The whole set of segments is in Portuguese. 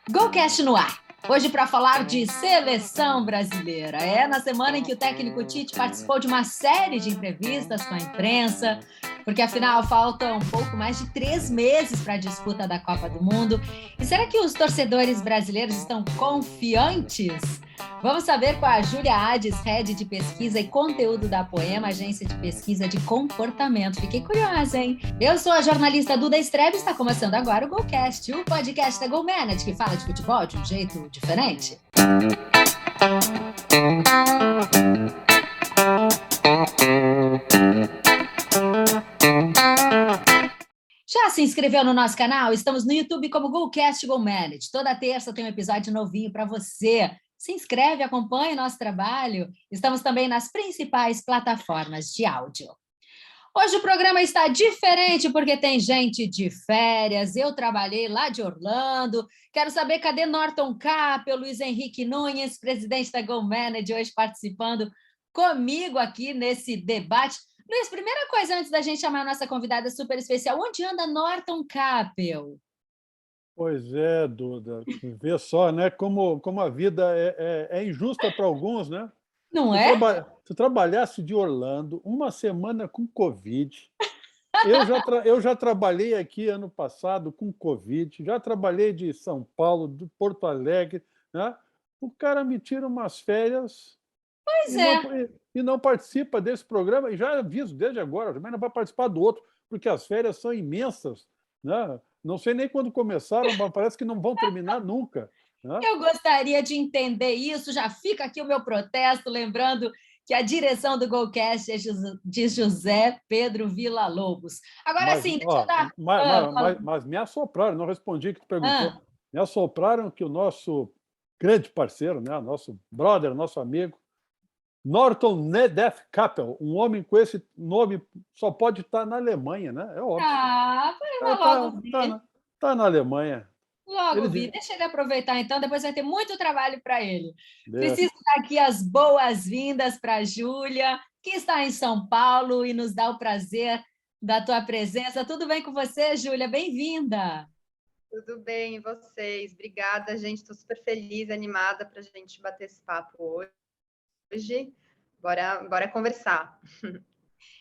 GoCast no ar. Hoje para falar de seleção brasileira. Na semana em que o técnico Tite participou de uma série de entrevistas com a imprensa, porque afinal faltam um pouco mais de 3 meses para a disputa da Copa do Mundo. E será que os torcedores brasileiros estão confiantes? Vamos saber com a Júlia Hades, head de pesquisa e conteúdo da Apoema, agência de pesquisa de comportamento. Fiquei curiosa, hein? Eu sou a jornalista Duda Strebe e está começando agora o GoCast, o podcast da GoManage, que fala de futebol de um jeito diferente. Já se inscreveu no nosso canal? Estamos no YouTube como GoCast GoManage. Toda terça tem um episódio novinho para você. Se inscreve, acompanha o nosso trabalho. Estamos também nas principais plataformas de áudio. Hoje o programa está diferente porque tem gente de férias. Eu trabalhei lá de Orlando. Quero saber cadê Norton Capel, Luiz Henrique Nunes, presidente da GoManage, hoje participando comigo aqui nesse debate. Luiz, primeira coisa antes da gente chamar a nossa convidada super especial, onde anda Norton Capel? Pois é, Duda, vê só, né, como a vida é injusta para alguns, né? Não é? Tu trabalhasse de Orlando, uma semana com Covid. Eu já trabalhei aqui ano passado com Covid, já trabalhei de São Paulo, de Porto Alegre, né? O cara me tira umas férias Pois e não participa desse programa, e já aviso desde agora, também não vai participar do outro, porque as férias são imensas, né? Não sei nem quando começaram, mas parece que não vão terminar nunca, né? Eu gostaria de entender isso. Já fica aqui o meu protesto, lembrando que a direção do GoCast é de José Pedro Villa-Lobos. Agora sim, deixa eu dar... Mas me assopraram, não respondi o que tu perguntou. Ah, Me assopraram que o nosso grande parceiro, né, nosso brother, nosso amigo, Norton Nedef Capel, um homem com esse nome só pode estar na Alemanha, né? É óbvio. eu vou logo ver. Tá na Alemanha. Logo Ele vi. Deixa ele aproveitar, então, depois vai ter muito trabalho para ele. deixa. Preciso dar aqui as boas-vindas para a Júlia, que está em São Paulo e nos dá o prazer da tua presença. Tudo bem com você, Júlia? Bem-vinda! Tudo bem, e vocês? Obrigada, gente. Estou super feliz, animada para a gente bater esse papo hoje. Bora conversar.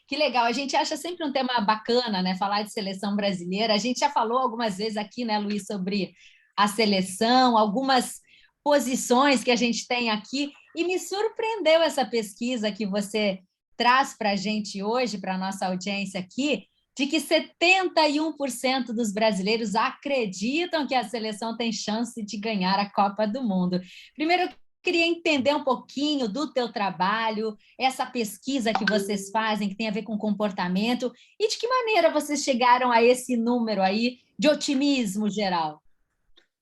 Que legal, a gente acha sempre um tema bacana, né? Falar de seleção brasileira. A gente já falou algumas vezes aqui, né, Luiz, sobre a seleção, algumas posições que a gente tem aqui, e me surpreendeu essa pesquisa que você traz para a gente hoje, para a nossa audiência aqui, de que 71% dos brasileiros acreditam que a seleção tem chance de ganhar a Copa do Mundo. Primeiro, eu queria entender um pouquinho do teu trabalho, essa pesquisa que vocês fazem, que tem a ver com comportamento, e de que maneira vocês chegaram a esse número aí de otimismo geral?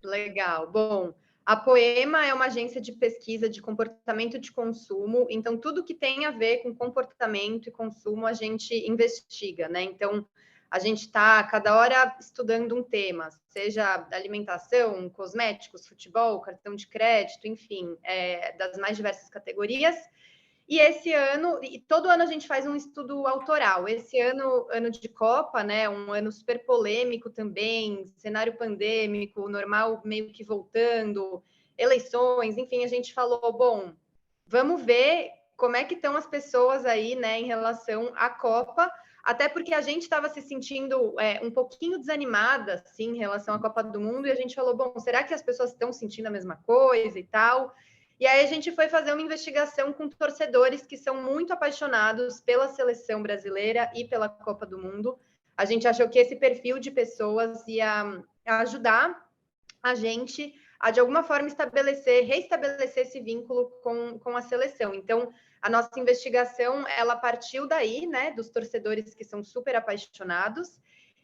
Legal. Bom, a Poema é uma agência de pesquisa de comportamento de consumo, então tudo que tem a ver com comportamento e consumo a gente investiga, né? Então, a gente está cada hora estudando um tema, seja alimentação, cosméticos, futebol, cartão de crédito, enfim, das mais diversas categorias. E esse ano, e todo ano a gente faz um estudo autoral. Esse ano, ano de Copa, né? Um ano super polêmico também, cenário pandêmico, normal meio que voltando, eleições, enfim, a gente falou, bom, vamos ver como é que estão as pessoas aí, né, em relação à Copa, até porque a gente estava se sentindo um pouquinho desanimada, assim, em relação à Copa do Mundo, e a gente falou, bom, será que as pessoas estão sentindo a mesma coisa e tal? E aí a gente foi fazer uma investigação com torcedores que são muito apaixonados pela seleção brasileira e pela Copa do Mundo. A gente achou que esse perfil de pessoas ia ajudar a gente a, de alguma forma, reestabelecer esse vínculo com a seleção. Então, a nossa investigação, ela partiu daí, né, dos torcedores que são super apaixonados.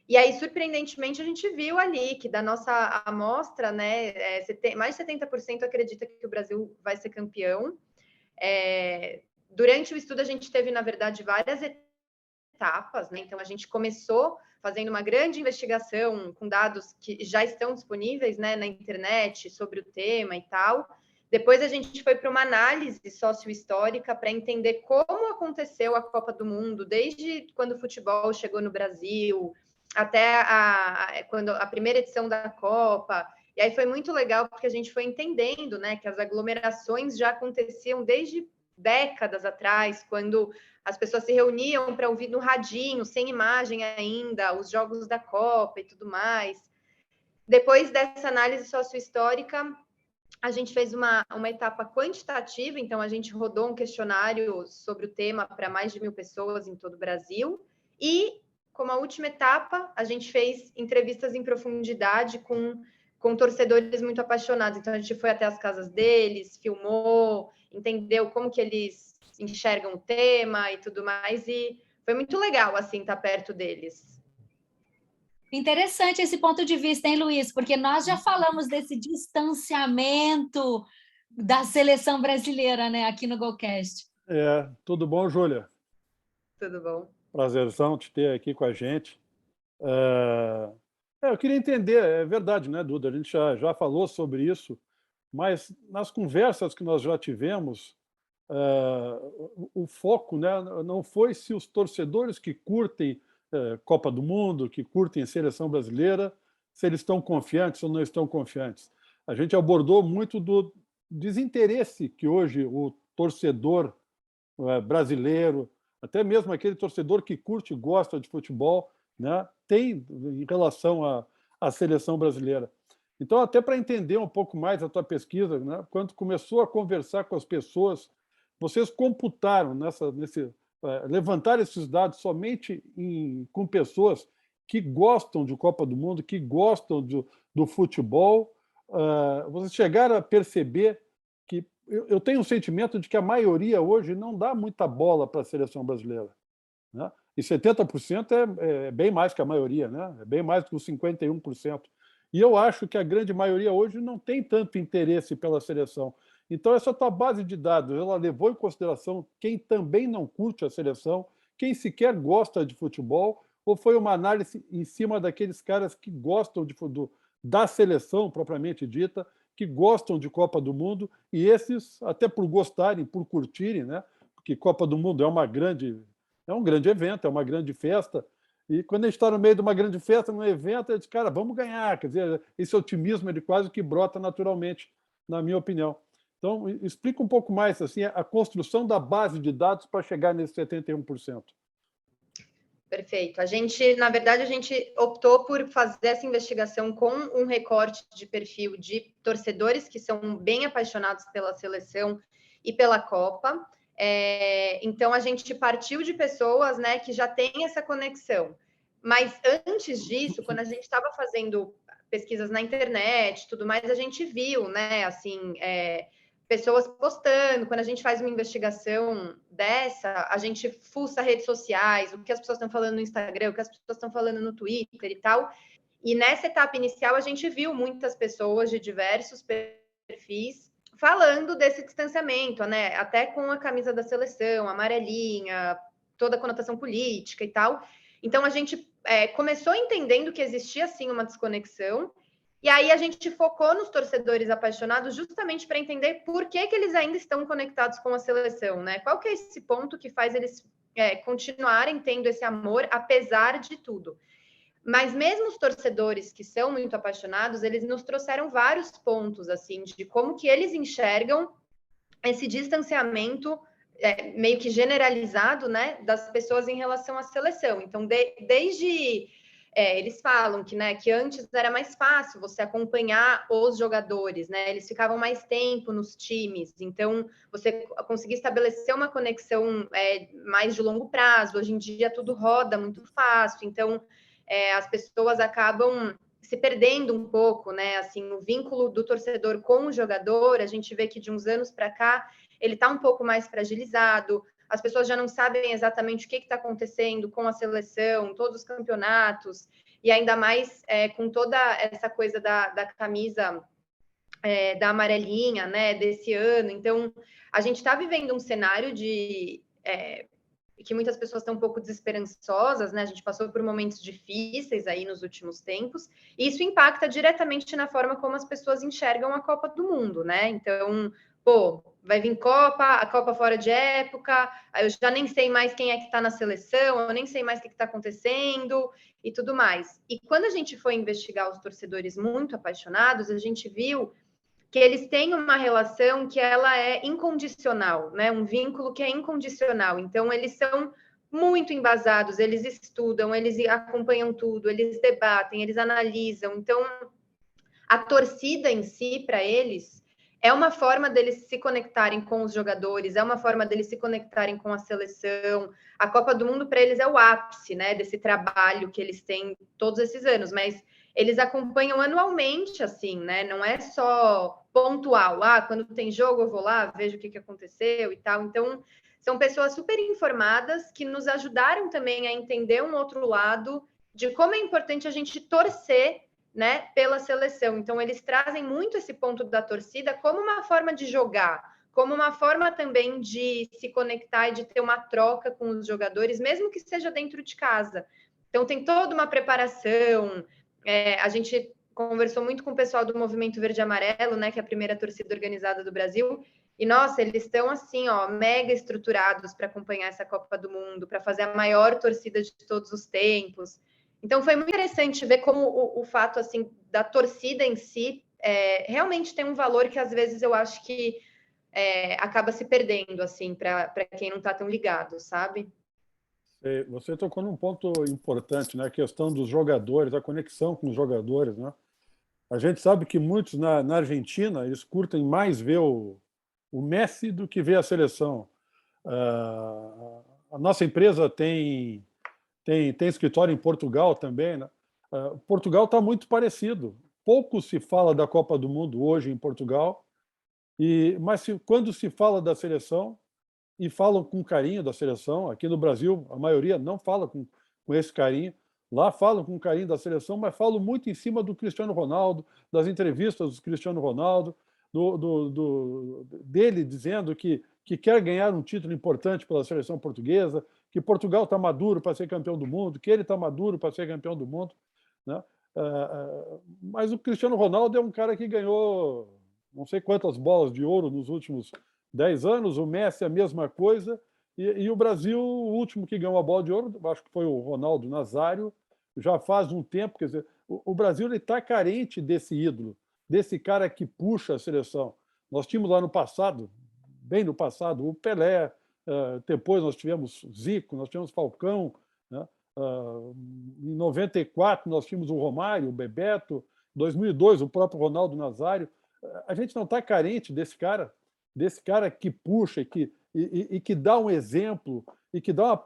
E aí, surpreendentemente, a gente viu ali que da nossa amostra, né, mais de 70% acredita que o Brasil vai ser campeão. Durante o estudo, a gente teve, na verdade, várias etapas, né? Então, a gente começou fazendo uma grande investigação com dados que já estão disponíveis, né, na internet sobre o tema e tal. Depois a gente foi para uma análise sociohistórica para entender como aconteceu a Copa do Mundo, desde quando o futebol chegou no Brasil, até quando a primeira edição da Copa, E aí foi muito legal, porque a gente foi entendendo, né, que as aglomerações já aconteciam desde décadas atrás, quando as pessoas se reuniam para ouvir no radinho, sem imagem ainda, os jogos da Copa e tudo mais. Depois dessa análise sociohistórica, a gente fez uma etapa quantitativa, então a gente rodou um questionário sobre o tema para mais de 1.000 pessoas em todo o Brasil. E, como a última etapa, a gente fez entrevistas em profundidade com torcedores muito apaixonados. Então, a gente foi até as casas deles, filmou, entendeu como que eles enxergam o tema e tudo mais. E foi muito legal, assim, estar perto deles. Interessante esse ponto de vista, hein, Luiz? Porque nós já falamos desse distanciamento da seleção brasileira, né, aqui no Golcast. Tudo bom, Júlia? Tudo bom. Prazerzão te ter aqui com a gente. Eu queria entender, é verdade, né, Duda? A gente já falou sobre isso, mas nas conversas que nós já tivemos, o foco, né, não foi se os torcedores que curtem Copa do Mundo, que curtem seleção brasileira, se eles estão confiantes ou não estão confiantes. A gente abordou muito do desinteresse que hoje o torcedor brasileiro, até mesmo aquele torcedor que curte e gosta de futebol, né, tem em relação à seleção brasileira. Então, até para entender um pouco mais a tua pesquisa, né, quando começou a conversar com as pessoas, vocês computaram levantar esses dados somente com pessoas que gostam de Copa do Mundo, que gostam do futebol. Vocês chegaram a perceber que eu tenho um sentimento de que a maioria hoje não dá muita bola para a seleção brasileira, né? E 70% é bem mais que a maioria, né? É bem mais que os 51%. E eu acho que a grande maioria hoje não tem tanto interesse pela seleção. Então, essa tua base de dados, ela levou em consideração quem também não curte a seleção, quem sequer gosta de futebol, ou foi uma análise em cima daqueles caras que gostam da seleção propriamente dita, que gostam de Copa do Mundo, e esses, até por gostarem, por curtirem, né? Porque Copa do Mundo é um grande evento, é uma grande festa, e quando a gente está no meio de uma grande festa, num evento, eu digo, cara, vamos ganhar. Quer dizer, esse otimismo ele quase que brota naturalmente, na minha opinião. Então, explica um pouco mais assim, a construção da base de dados para chegar nesse 71%. Perfeito. Na verdade, a gente optou por fazer essa investigação com um recorte de perfil de torcedores que são bem apaixonados pela seleção e pela Copa. Então, a gente partiu de pessoas, né, que já têm essa conexão. Mas antes disso, quando a gente estava fazendo pesquisas na internet, tudo mais, a gente viu, né, assim, pessoas postando. Quando a gente faz uma investigação dessa, a gente fuça redes sociais, o que as pessoas estão falando no Instagram, o que as pessoas estão falando no Twitter e tal. E nessa etapa inicial, a gente viu muitas pessoas de diversos perfis falando desse distanciamento, né? Até com a camisa da seleção, amarelinha, toda a conotação política e tal. Então, a gente começou entendendo que existia, sim, uma desconexão. E aí a gente focou nos torcedores apaixonados justamente para entender por que eles ainda estão conectados com a seleção, né? Qual que é esse ponto que faz eles continuarem tendo esse amor, apesar de tudo? Mas mesmo os torcedores que são muito apaixonados, eles nos trouxeram vários pontos, assim, de como que eles enxergam esse distanciamento meio que generalizado, né, das pessoas em relação à seleção. Então, desde... eles falam que antes era mais fácil você acompanhar os jogadores, né? Eles ficavam mais tempo nos times, então você conseguia estabelecer uma conexão mais de longo prazo. Hoje em dia tudo roda muito fácil, então as pessoas acabam se perdendo um pouco, né? Assim, o vínculo do torcedor com o jogador, a gente vê que de uns anos para cá ele está um pouco mais fragilizado. As pessoas já não sabem exatamente o que está acontecendo com a seleção, todos os campeonatos, e ainda mais com toda essa coisa da camisa da amarelinha, né, desse ano. Então, a gente está vivendo um cenário que muitas pessoas estão um pouco desesperançosas, né? A gente passou por momentos difíceis aí nos últimos tempos, e isso impacta diretamente na forma como as pessoas enxergam a Copa do Mundo, né? Então, pô, vai vir a Copa fora de época, aí eu já nem sei mais quem é que está na seleção, eu nem sei mais o que está acontecendo e tudo mais. E quando a gente foi investigar os torcedores muito apaixonados, a gente viu que eles têm uma relação que ela é incondicional, né? Um vínculo que é incondicional. Então, eles são muito embasados, eles estudam, eles acompanham tudo, eles debatem, eles analisam. Então, a torcida em si, para eles, é uma forma deles se conectarem com os jogadores, é uma forma deles se conectarem com a seleção. A Copa do Mundo, para eles, é o ápice, né, desse trabalho que eles têm todos esses anos, mas eles acompanham anualmente, assim, né? Não é só pontual. Ah, quando tem jogo, eu vou lá, vejo o que aconteceu e tal. Então, são pessoas super informadas que nos ajudaram também a entender um outro lado de como é importante a gente torcer, né, pela seleção. Então, eles trazem muito esse ponto da torcida como uma forma de jogar, como uma forma também de se conectar e de ter uma troca com os jogadores, mesmo que seja dentro de casa. Então, tem toda uma preparação. A gente conversou muito com o pessoal do Movimento Verde e Amarelo, né, que é a primeira torcida organizada do Brasil, e, nossa, eles estão, assim, ó, mega estruturados para acompanhar essa Copa do Mundo, para fazer a maior torcida de todos os tempos. Então, foi muito interessante ver como o fato, assim, da torcida em si realmente tem um valor que, às vezes, eu acho que acaba se perdendo, assim, para quem não está tão ligado, sabe? Você tocou num ponto importante, né? A questão dos jogadores, a conexão com os jogadores, né? A gente sabe que muitos na Argentina eles curtem mais ver o Messi do que ver a seleção. A nossa empresa tem escritório em Portugal também, né? Portugal está muito parecido. Pouco se fala da Copa do Mundo hoje em Portugal, mas quando se fala da seleção, e falam com carinho da seleção. Aqui no Brasil, a maioria não fala com esse carinho. Lá falam com carinho da seleção, mas falam muito em cima do Cristiano Ronaldo, das entrevistas do Cristiano Ronaldo, dele dizendo que quer ganhar um título importante pela seleção portuguesa, que Portugal está maduro para ser campeão do mundo, que ele está maduro para ser campeão do mundo, né? Mas o Cristiano Ronaldo é um cara que ganhou não sei quantas bolas de ouro nos últimos 10 anos, o Messi a mesma coisa, e o Brasil, o último que ganhou a bola de ouro, acho que foi o Ronaldo Nazário, já faz um tempo. Quer dizer, o Brasil está carente desse ídolo, desse cara que puxa a seleção. Nós tínhamos lá no passado, bem no passado, o Pelé, depois nós tivemos Zico, nós tivemos Falcão, né? Em 94 nós tínhamos o Romário, o Bebeto, em 2002 o próprio Ronaldo Nazário. A gente não está carente desse cara que puxa e que dá um exemplo e que dá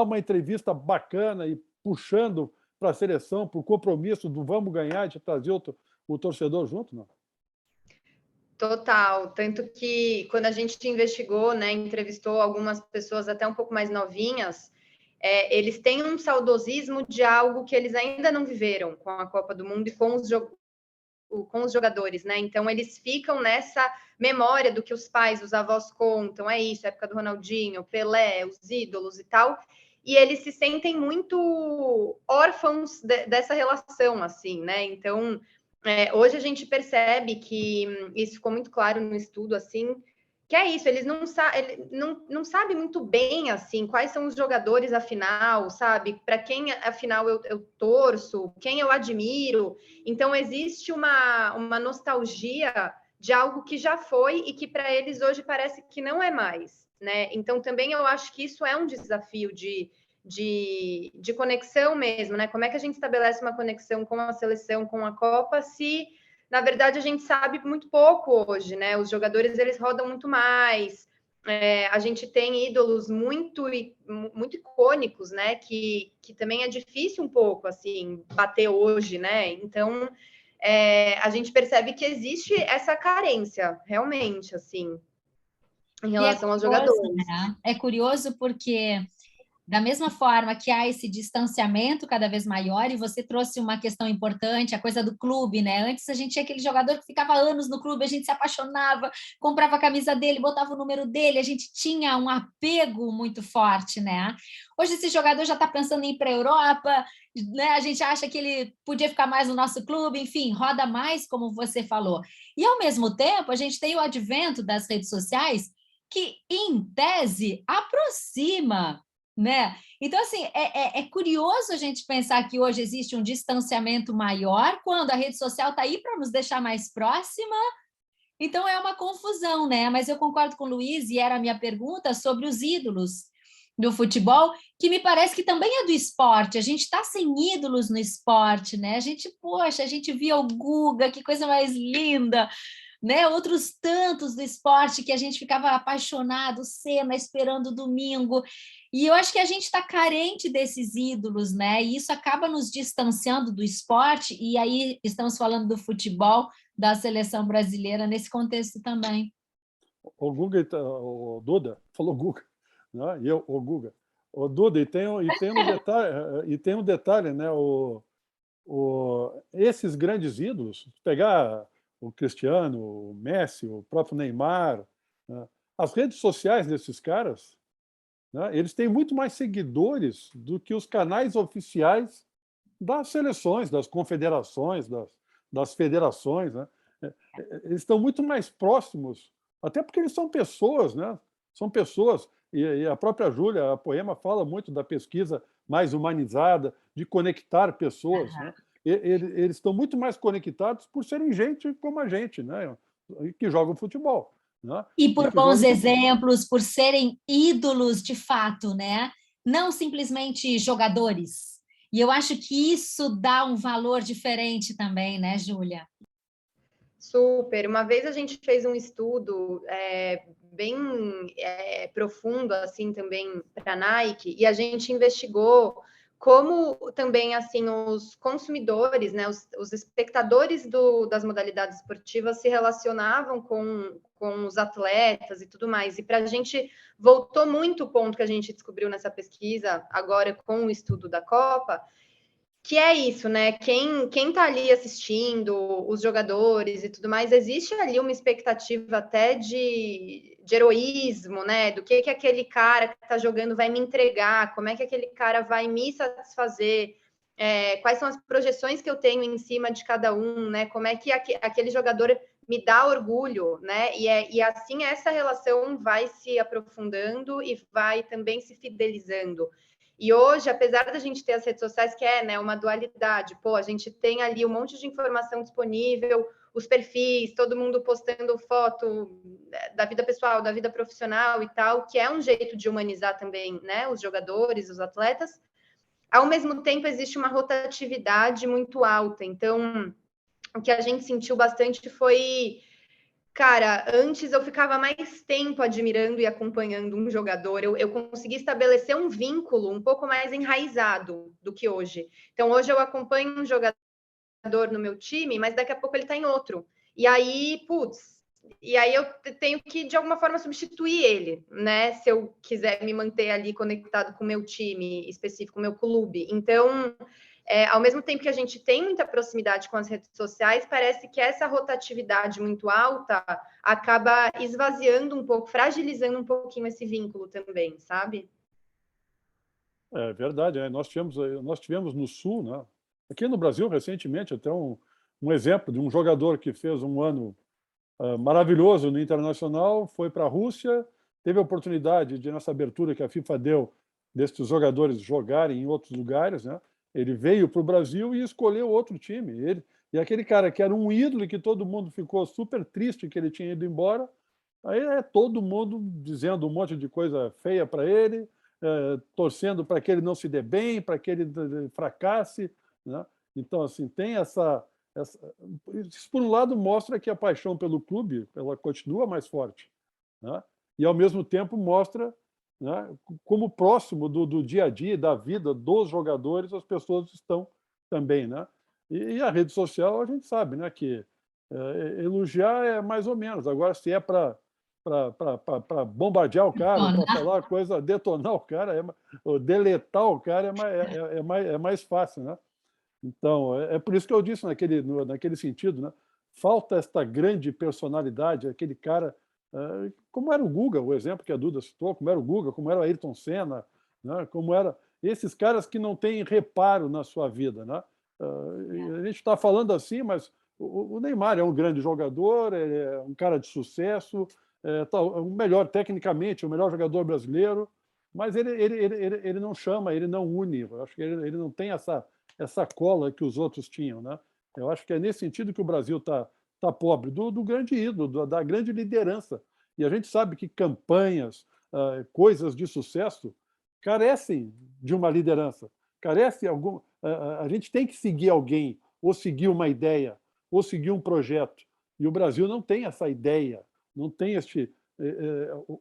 uma entrevista bacana e puxando para a seleção, para o compromisso do vamos ganhar, de trazer o torcedor junto, não? Total, tanto que quando a gente investigou, né, entrevistou algumas pessoas até um pouco mais novinhas, eles têm um saudosismo de algo que eles ainda não viveram com a Copa do Mundo e com os jogadores, né? Então eles ficam nessa memória do que os pais, os avós contam, é isso, a época do Ronaldinho, Pelé, os ídolos e tal, e eles se sentem muito órfãos dessa relação, assim, né? Então, hoje a gente percebe que isso ficou muito claro no estudo, assim, que é isso, eles não sabem muito bem, assim, quais são os jogadores, afinal, sabe? Para quem, afinal, eu torço, quem eu admiro. Então, existe uma nostalgia de algo que já foi e que para eles hoje parece que não é mais, né? Então, também eu acho que isso é um desafio de conexão mesmo, né? Como é que a gente estabelece uma conexão com a seleção, com a Copa, se na verdade a gente sabe muito pouco hoje, né? Os jogadores eles rodam muito mais. A gente tem ídolos muito icônicos, né? Que também é difícil um pouco assim bater hoje, né? Então a gente percebe que existe essa carência realmente assim em relação aos curioso, jogadores. né? É curioso porque Da mesma forma que há esse distanciamento cada vez maior, e você trouxe uma questão importante, a coisa do clube, né? Antes a gente tinha aquele jogador que ficava anos no clube, a gente se apaixonava, comprava a camisa dele, botava o número dele, a gente tinha um apego muito forte, né? Hoje esse jogador já está pensando em ir para a Europa, né? A gente acha que ele podia ficar mais no nosso clube, enfim, roda mais, como você falou. E ao mesmo tempo, a gente tem o advento das redes sociais que, em tese, aproxima, né? Então, assim, é curioso a gente pensar que hoje existe um distanciamento maior quando a rede social está aí para nos deixar mais próxima. Então, é uma confusão, né? Mas eu concordo com o Luiz, e era a minha pergunta sobre os ídolos do futebol, que me parece que também é do esporte. A gente está sem ídolos no esporte, né? A gente, poxa, a gente via o Guga, que coisa mais linda, né? Outros tantos do esporte que a gente ficava apaixonado, cena, esperando o domingo. E eu acho que a gente está carente desses ídolos, né? E isso acaba nos distanciando do esporte, e aí estamos falando do futebol, da seleção brasileira nesse contexto também. O Guga, o Duda, falou Guga, né? E eu, o Guga. O Duda, e tem um detalhe, né? Esses grandes ídolos, pegar o Cristiano, o Messi, o próprio Neymar, né? As redes sociais desses caras, né? Eles têm muito mais seguidores do que os canais oficiais das seleções, das confederações, das federações, né? Eles estão muito mais próximos, até porque eles são pessoas, né? São pessoas, e a própria Júlia, a Poema, fala muito da pesquisa mais humanizada, de conectar pessoas, né? Eles estão muito mais conectados por serem gente como a gente, né? Que jogam futebol, né? E E por que bons jogam... exemplos, por serem ídolos de fato, né? Não simplesmente jogadores. E eu acho que isso dá um valor diferente também, né, Júlia? Super. Uma vez a gente fez um estudo bem profundo assim também para a Nike, e a gente investigou como também assim os consumidores, né, os espectadores das modalidades esportivas se relacionavam com os atletas e tudo mais. E para a gente voltou muito o ponto que a gente descobriu nessa pesquisa agora com o estudo da Copa, que é isso, né? Quem tá ali assistindo, os jogadores e tudo mais, existe ali uma expectativa até de heroísmo, né? Do que aquele cara que tá jogando vai me entregar, como é que aquele cara vai me satisfazer, quais são as projeções que eu tenho em cima de cada um, né? Como é que aquele jogador me dá orgulho, né? E assim essa relação vai se aprofundando e vai também se fidelizando. E hoje, apesar da gente ter as redes sociais, que é, né, uma dualidade, pô, a gente tem ali um monte de informação disponível, os perfis, todo mundo postando foto da vida pessoal, da vida profissional e tal, que é um jeito de humanizar também, né, os jogadores, os atletas. Ao mesmo tempo, existe uma rotatividade muito alta. Então, o que a gente sentiu bastante foi... Cara, antes eu ficava mais tempo admirando e acompanhando um jogador. Eu consegui estabelecer um vínculo um pouco mais enraizado do que hoje. Então, hoje eu acompanho um jogador no meu time, mas daqui a pouco ele está em outro. E aí, putz, e aí eu tenho que, de alguma forma, substituir ele, né? Se eu quiser me manter ali conectado com o meu time específico, o meu clube. Então, ao mesmo tempo que a gente tem muita proximidade com as redes sociais, parece que essa rotatividade muito alta acaba esvaziando um pouco, fragilizando um pouquinho esse vínculo também, sabe? É verdade, né? Nós tivemos no Sul, né? Aqui no Brasil, recentemente, até um exemplo de um jogador que fez um ano maravilhoso no Internacional, foi para a Rússia, teve a oportunidade de, nessa abertura que a FIFA deu, desses jogadores jogarem em outros lugares, né? Ele veio para o Brasil e escolheu outro time. E aquele cara que era um ídolo e que todo mundo ficou super triste que ele tinha ido embora, aí todo mundo dizendo um monte de coisa feia para ele, torcendo para que ele não se dê bem, para que ele fracasse, né? Então, assim, tem isso, por um lado, mostra que a paixão pelo clube ela continua mais forte, né? E, ao mesmo tempo, mostra, né, como próximo do dia a dia, da vida dos jogadores, as pessoas estão também, né? E a rede social, a gente sabe, né, que elogiar é mais ou menos. Agora, se é para para bombardear o cara, para falar coisa, detonar o cara, ou deletar o cara é mais fácil, né? Então, é por isso que eu disse naquele sentido, né? Falta esta grande personalidade, aquele cara, como era o Guga, o exemplo que a Duda citou, como era o Guga, como era o Ayrton Senna, né? Como era esses caras que não têm reparo na sua vida, né? A gente está falando assim, mas o Neymar é um grande jogador, é um cara de sucesso, o melhor tecnicamente, o melhor jogador brasileiro, mas ele não chama, ele não une. Eu acho que ele não tem essa cola que os outros tinham, né? Eu acho que é nesse sentido que o Brasil está pobre, do grande ídolo, da grande liderança. E a gente sabe que campanhas, coisas de sucesso, carecem de uma liderança. A gente tem que seguir alguém, ou seguir uma ideia, ou seguir um projeto. E o Brasil não tem essa ideia, não tem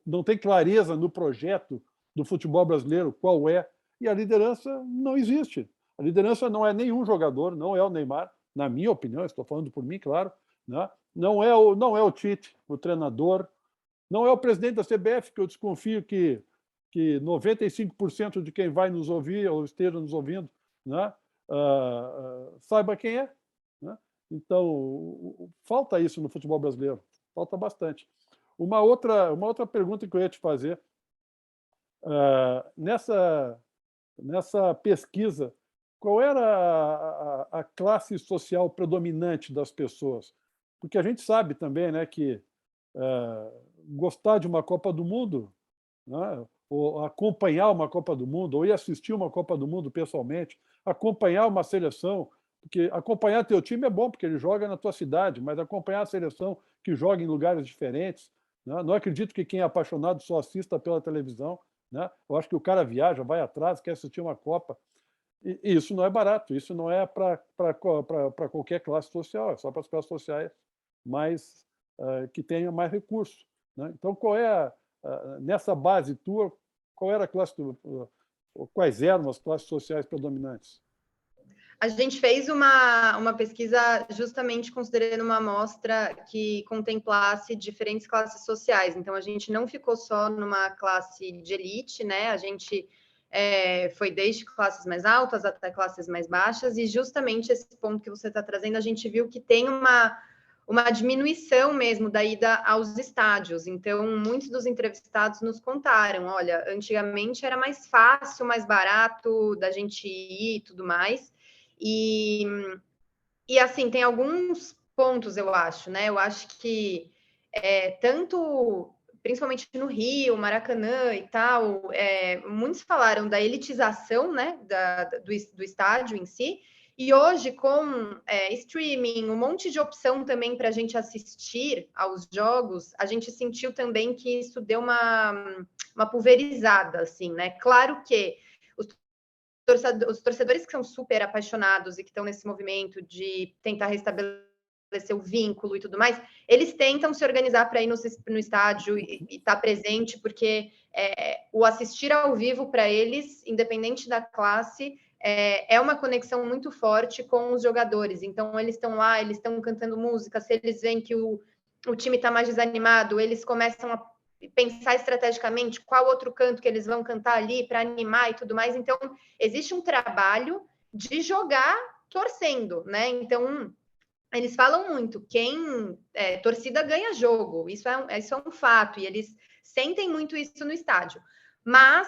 não tem clareza no projeto do futebol brasileiro, qual é, e a liderança não existe. A liderança não é nenhum jogador, não é o Neymar, na minha opinião, estou falando por mim, claro, né? Não é o Tite, o treinador, não é o presidente da CBF, que eu desconfio que 95% de quem vai nos ouvir ou esteja nos ouvindo, né? Saiba quem é, né? Então, falta isso no futebol brasileiro, falta bastante. Uma outra pergunta que eu ia te fazer, nessa pesquisa, qual era a classe social predominante das pessoas? Porque a gente sabe também, né, que gostar de uma Copa do Mundo, né, ou acompanhar uma Copa do Mundo, ou ir assistir uma Copa do Mundo pessoalmente, acompanhar uma seleção, porque acompanhar teu time é bom, porque ele joga na tua cidade, mas acompanhar a seleção que joga em lugares diferentes, né? Não acredito que quem é apaixonado só assista pela televisão, né? Eu acho que o cara viaja, vai atrás, quer assistir uma Copa. E isso não é barato, isso não é para qualquer classe social, é só para as classes sociais que tenham mais recursos, né? Então, nessa base tua, qual era a classe, quais eram as classes sociais predominantes? A gente fez uma pesquisa justamente considerando uma amostra que contemplasse diferentes classes sociais. Então, a gente não ficou só numa classe de elite, né? A gente foi desde classes mais altas até classes mais baixas, e justamente esse ponto que você está trazendo, a gente viu que tem uma diminuição mesmo da ida aos estádios. Então, muitos dos entrevistados nos contaram, olha, antigamente era mais fácil, mais barato da gente ir e tudo mais, e assim, tem alguns pontos, eu acho, né? Eu acho que principalmente no Rio, Maracanã e tal, muitos falaram da elitização, né, do estádio em si, e hoje, com streaming, um monte de opção também para a gente assistir aos jogos, a gente sentiu também que isso deu uma pulverizada, assim, né? Claro que os torcedores que são super apaixonados e que estão nesse movimento de tentar restabelecer o vínculo e tudo mais, eles tentam se organizar para ir no estádio e estar presente, porque o assistir ao vivo para eles, independente da classe, é uma conexão muito forte com os jogadores. Então, eles estão lá, eles estão cantando música, se eles veem que o time está mais desanimado, eles começam a pensar estrategicamente qual outro canto que eles vão cantar ali para animar e tudo mais. Então, existe um trabalho de jogar torcendo, né? Então, eles falam muito, torcida ganha jogo, isso é um fato, e eles sentem muito isso no estádio. Mas,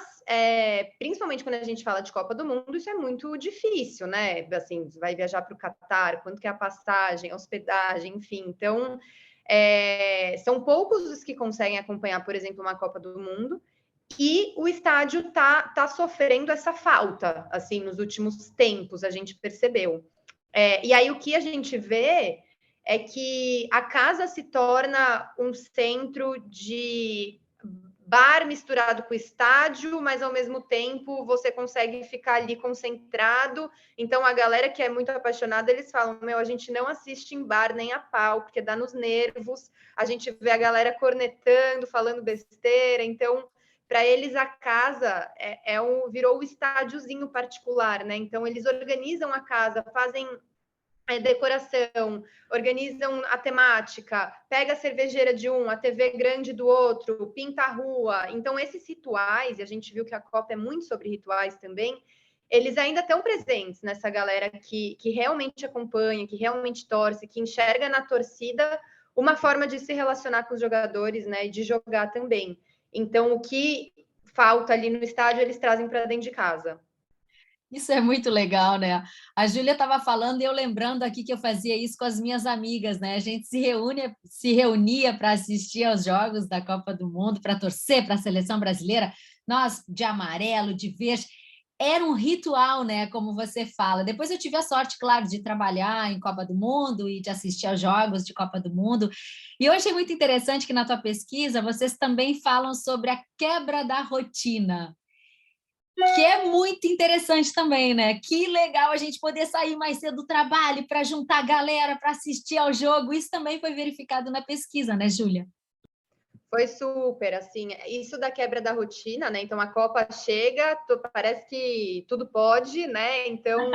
principalmente quando a gente fala de Copa do Mundo, isso é muito difícil, né? Assim, você vai viajar para o Catar, quanto que é a passagem, a hospedagem, enfim. Então, são poucos os que conseguem acompanhar, por exemplo, uma Copa do Mundo, e o estádio tá sofrendo essa falta, assim, nos últimos tempos, a gente percebeu. E aí o que a gente vê é que a casa se torna um centro de bar misturado com estádio, mas ao mesmo tempo você consegue ficar ali concentrado. Então a galera que é muito apaixonada, eles falam, a gente não assiste em bar nem a pau, porque dá nos nervos, a gente vê a galera cornetando, falando besteira. Então, para eles a casa virou o estádiozinho particular, né? Então eles organizam a casa, fazem decoração, organizam a temática, pega a cervejeira de um, a TV grande do outro, pinta a rua. Então, esses rituais, e a gente viu que a Copa é muito sobre rituais também, eles ainda estão presentes nessa galera que realmente acompanha, que realmente torce, que enxerga na torcida uma forma de se relacionar com os jogadores, né, e de jogar também. Então, o que falta ali no estádio, eles trazem para dentro de casa. Isso é muito legal, né? A Júlia estava falando e eu lembrando aqui que eu fazia isso com as minhas amigas, né? A gente se reunia para assistir aos jogos da Copa do Mundo, para torcer para a seleção brasileira, nós de amarelo, de verde. Era um ritual, né? Como você fala. Depois eu tive a sorte, claro, de trabalhar em Copa do Mundo e de assistir aos jogos de Copa do Mundo. E eu achei muito interessante que na tua pesquisa vocês também falam sobre a quebra da rotina, que é muito interessante também, né? Que legal a gente poder sair mais cedo do trabalho para juntar a galera para assistir ao jogo. Isso também foi verificado na pesquisa, né, Júlia? Foi super, assim, isso da quebra da rotina, né? Então a Copa chega, parece que tudo pode, né? Então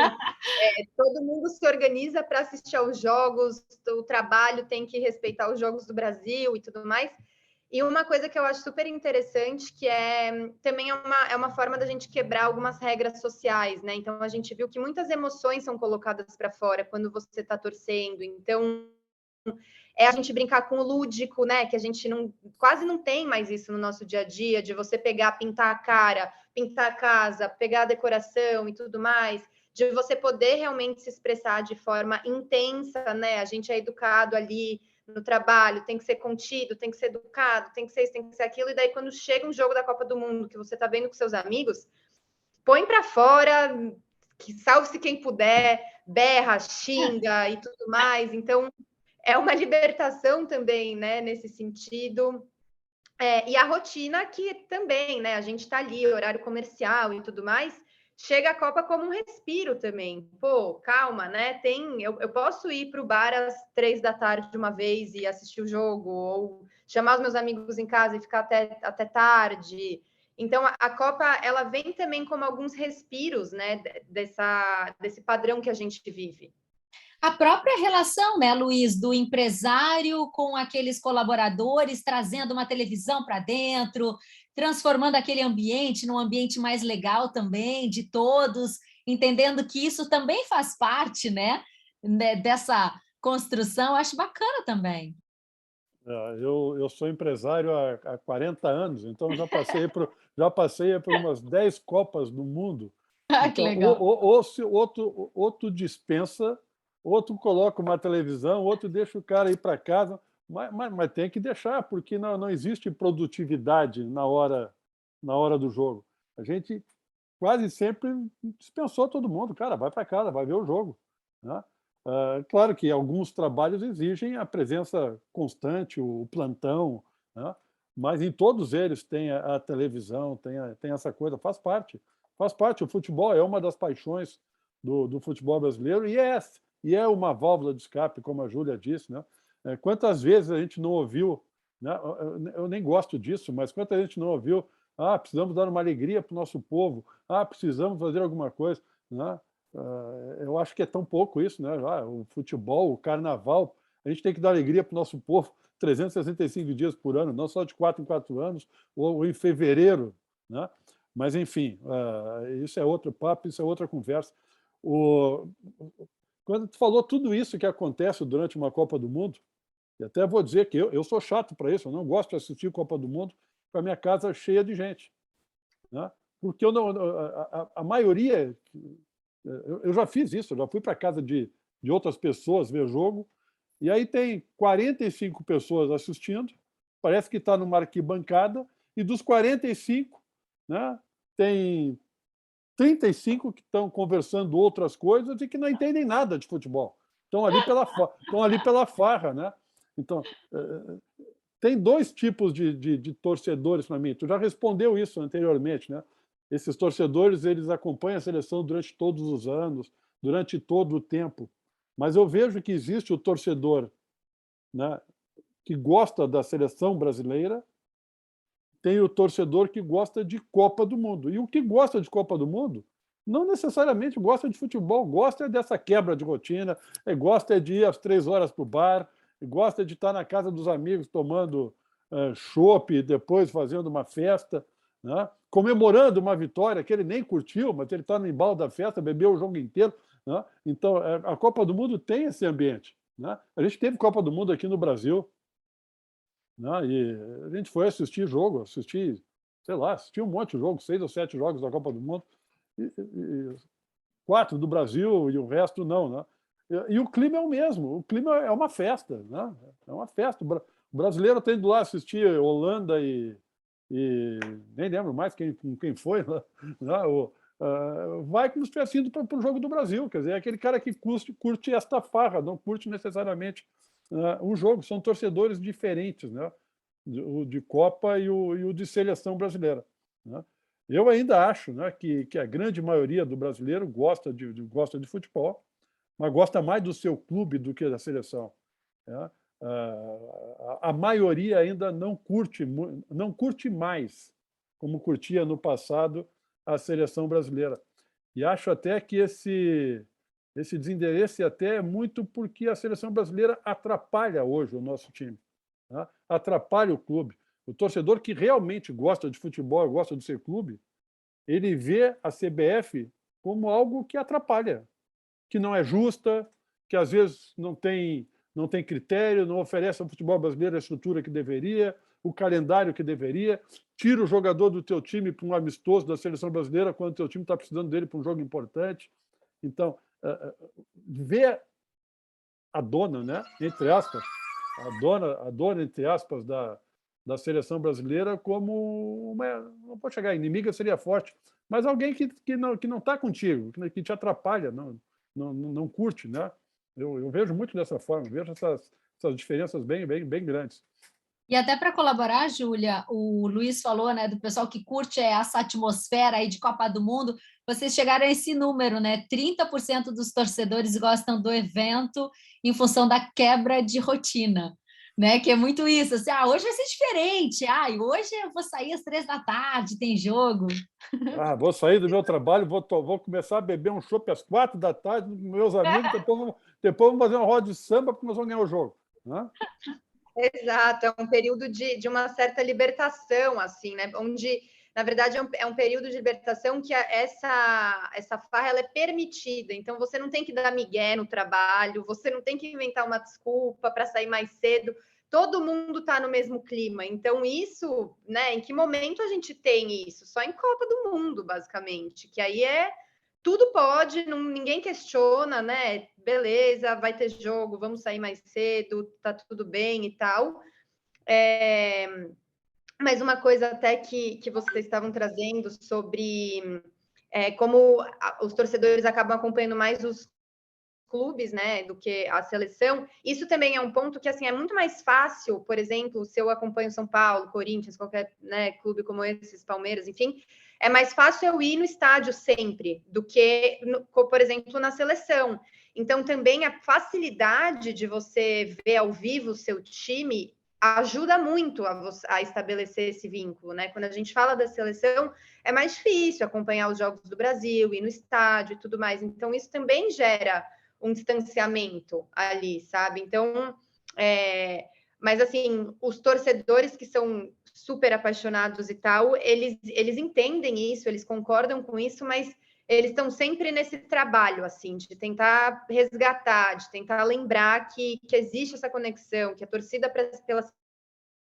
todo mundo se organiza para assistir aos jogos, o trabalho tem que respeitar os jogos do Brasil e tudo mais. E uma coisa que eu acho super interessante, que também é uma forma da gente quebrar algumas regras sociais, né? Então a gente viu que muitas emoções são colocadas para fora quando você está torcendo. Então a gente brincar com o lúdico, né? Que a gente quase não tem mais isso no nosso dia a dia, de você pegar, pintar a cara, pintar a casa, pegar a decoração e tudo mais, de você poder realmente se expressar de forma intensa, né? A gente é educado ali no trabalho, tem que ser contido, tem que ser educado, tem que ser isso, tem que ser aquilo, e daí quando chega um jogo da Copa do Mundo que você tá vendo com seus amigos, põe para fora, que salve-se quem puder, berra, xinga e tudo mais. Então, é uma libertação também, né, nesse sentido. E a rotina que também, né, a gente está ali, horário comercial e tudo mais, chega a Copa como um respiro também. Pô, calma, né? Eu posso ir para o bar às 3 da tarde de uma vez e assistir o jogo, ou chamar os meus amigos em casa e ficar até tarde. Então, a Copa, ela vem também como alguns respiros, né, desse padrão que a gente vive. A própria relação, né, Luiz, do empresário com aqueles colaboradores, trazendo uma televisão para dentro, transformando aquele ambiente num ambiente mais legal também, de todos, entendendo que isso também faz parte, né, dessa construção. Eu acho bacana também. Eu sou empresário há 40 anos, então já passei por umas 10 Copas do Mundo. Ah, que Então, legal. ou se outro dispensa, outro coloca uma televisão, outro deixa o cara ir para casa, mas tem que deixar, porque não existe produtividade na hora do jogo. A gente quase sempre dispensou todo mundo. Cara, vai para casa, vai ver o jogo, né? Claro que alguns trabalhos exigem a presença constante, o plantão, né? Mas em todos eles tem a televisão, tem essa coisa, faz parte. Faz parte. O futebol é uma das paixões do futebol brasileiro e é uma válvula de escape, como a Júlia disse, né? Quantas vezes a gente não ouviu, né? Eu nem gosto disso, mas quantas vezes a gente não ouviu: precisamos dar uma alegria para o nosso povo, precisamos fazer alguma coisa, né? Eu acho que é tão pouco isso, né? O futebol, o carnaval, a gente tem que dar alegria para o nosso povo 365 dias por ano, não só de 4 em 4 anos, ou em fevereiro, né? Mas, enfim, isso é outro papo, isso é outra conversa. Quando tu falou tudo isso que acontece durante uma Copa do Mundo, e até vou dizer que eu sou chato para isso, eu não gosto de assistir Copa do Mundo com a minha casa cheia de gente, né? Porque a maioria... Eu já fiz isso, eu já fui para casa de outras pessoas ver jogo, e aí tem 45 pessoas assistindo, parece que está numa arquibancada, e dos 45, né, tem 35 que estão conversando outras coisas e que não entendem nada de futebol. Estão ali pela farra, né? Então, tem dois tipos de torcedores para mim. Tu já respondeu isso anteriormente, né? Esses torcedores, eles acompanham a seleção durante todos os anos, durante todo o tempo. Mas eu vejo que existe o torcedor, né, que gosta da seleção brasileira, tem o torcedor que gosta de Copa do Mundo. E o que gosta de Copa do Mundo não necessariamente gosta de futebol, gosta dessa quebra de rotina, gosta de ir às 3 horas para o bar, gosta de estar na casa dos amigos tomando chopp e depois fazendo uma festa, né? Comemorando uma vitória que ele nem curtiu, mas ele está no embalo da festa, bebeu o jogo inteiro, né? Então, a Copa do Mundo tem esse ambiente, né? A gente teve Copa do Mundo aqui no Brasil, né? E a gente foi assistir jogo, sei lá, assisti um monte de jogos, 6 ou 7 jogos da Copa do Mundo, e 4 do Brasil e o resto não, né? E o clima é o mesmo, o clima é uma festa, né? É uma festa. O brasileiro está indo lá assistir Holanda e nem lembro mais quem foi, né? Vai como se tivesse ido para o jogo do Brasil, quer dizer, é aquele cara que curte esta farra, não curte necessariamente um jogo, são torcedores diferentes, né? O de Copa e o de seleção brasileira, né? Eu ainda acho, né, que a grande maioria do brasileiro gosta de futebol, mas gosta mais do seu clube do que da seleção, né? A maioria ainda não curte mais, como curtia no passado, a seleção brasileira. E acho até que esse desinteresse até é muito porque a seleção brasileira atrapalha hoje o nosso time, né? Atrapalha o clube. O torcedor que realmente gosta de futebol, gosta do seu clube, ele vê a CBF como algo que atrapalha, que não é justa, que às vezes não tem critério, não oferece ao futebol brasileiro a estrutura que deveria, o calendário que deveria, tira o jogador do teu time para um amistoso da seleção brasileira quando o teu time está precisando dele para um jogo importante. Então, ver a dona, né, entre aspas, a dona, entre aspas, da seleção brasileira como não pode chegar, inimiga seria forte, mas alguém que não está contigo, que te atrapalha, não curte, né? Eu vejo muito dessa forma, vejo essas diferenças bem grandes. E até para colaborar, Júlia, o Luiz falou, né, do pessoal que curte essa atmosfera aí de Copa do Mundo. Vocês chegaram a esse número, né? 30% dos torcedores gostam do evento em função da quebra de rotina, né? Que é muito isso, assim, hoje vai ser diferente, hoje eu vou sair às 3 da tarde, tem jogo. Vou sair do meu trabalho, vou começar a beber um chopp às 4 da tarde com meus amigos, depois vamos fazer uma roda de samba porque nós vamos ganhar o jogo, né? Exato, é um período de uma certa libertação, assim, né? Onde, na verdade, é um período de libertação que essa farra ela é permitida. Então, você não tem que dar migué no trabalho, você não tem que inventar uma desculpa para sair mais cedo. Todo mundo está no mesmo clima. Então, isso, né? Em que momento a gente tem isso? Só em Copa do Mundo, basicamente. Que aí tudo pode, ninguém questiona, né? Beleza, vai ter jogo, vamos sair mais cedo, tá tudo bem e tal. Mas uma coisa até que vocês estavam trazendo sobre como os torcedores acabam acompanhando mais os clubes, né, do que a seleção. Isso também é um ponto que, assim, é muito mais fácil, por exemplo, se eu acompanho São Paulo, Corinthians, qualquer, né, clube como esses, Palmeiras, enfim, é mais fácil eu ir no estádio sempre do que, por exemplo, na seleção. Então, também a facilidade de você ver ao vivo o seu time ajuda muito a estabelecer esse vínculo, né? Quando a gente fala da seleção, é mais difícil acompanhar os jogos do Brasil, ir no estádio e tudo mais. Então, isso também gera um distanciamento ali, sabe? Então, mas assim, os torcedores que são super apaixonados e tal, eles entendem isso, eles concordam com isso, mas eles estão sempre nesse trabalho, assim, de tentar resgatar, de tentar lembrar que existe essa conexão, que a torcida pela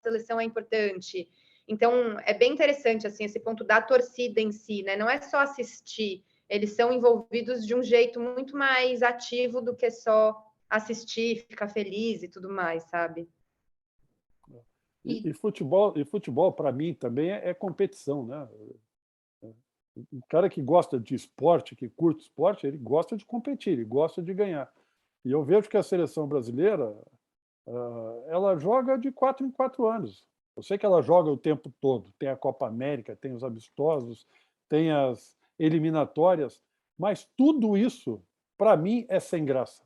seleção é importante. Então, é bem interessante, assim, esse ponto da torcida em si, né? Não é só assistir, eles são envolvidos de um jeito muito mais ativo do que só assistir, ficar feliz e tudo mais, sabe? E futebol para mim, também é competição, né? O cara que gosta de esporte, que curte esporte, ele gosta de competir, ele gosta de ganhar. E eu vejo que a seleção brasileira, ela joga de 4 em 4 anos. Eu sei que ela joga o tempo todo. Tem a Copa América, tem os amistosos, tem as eliminatórias, mas tudo isso, para mim, é sem graça.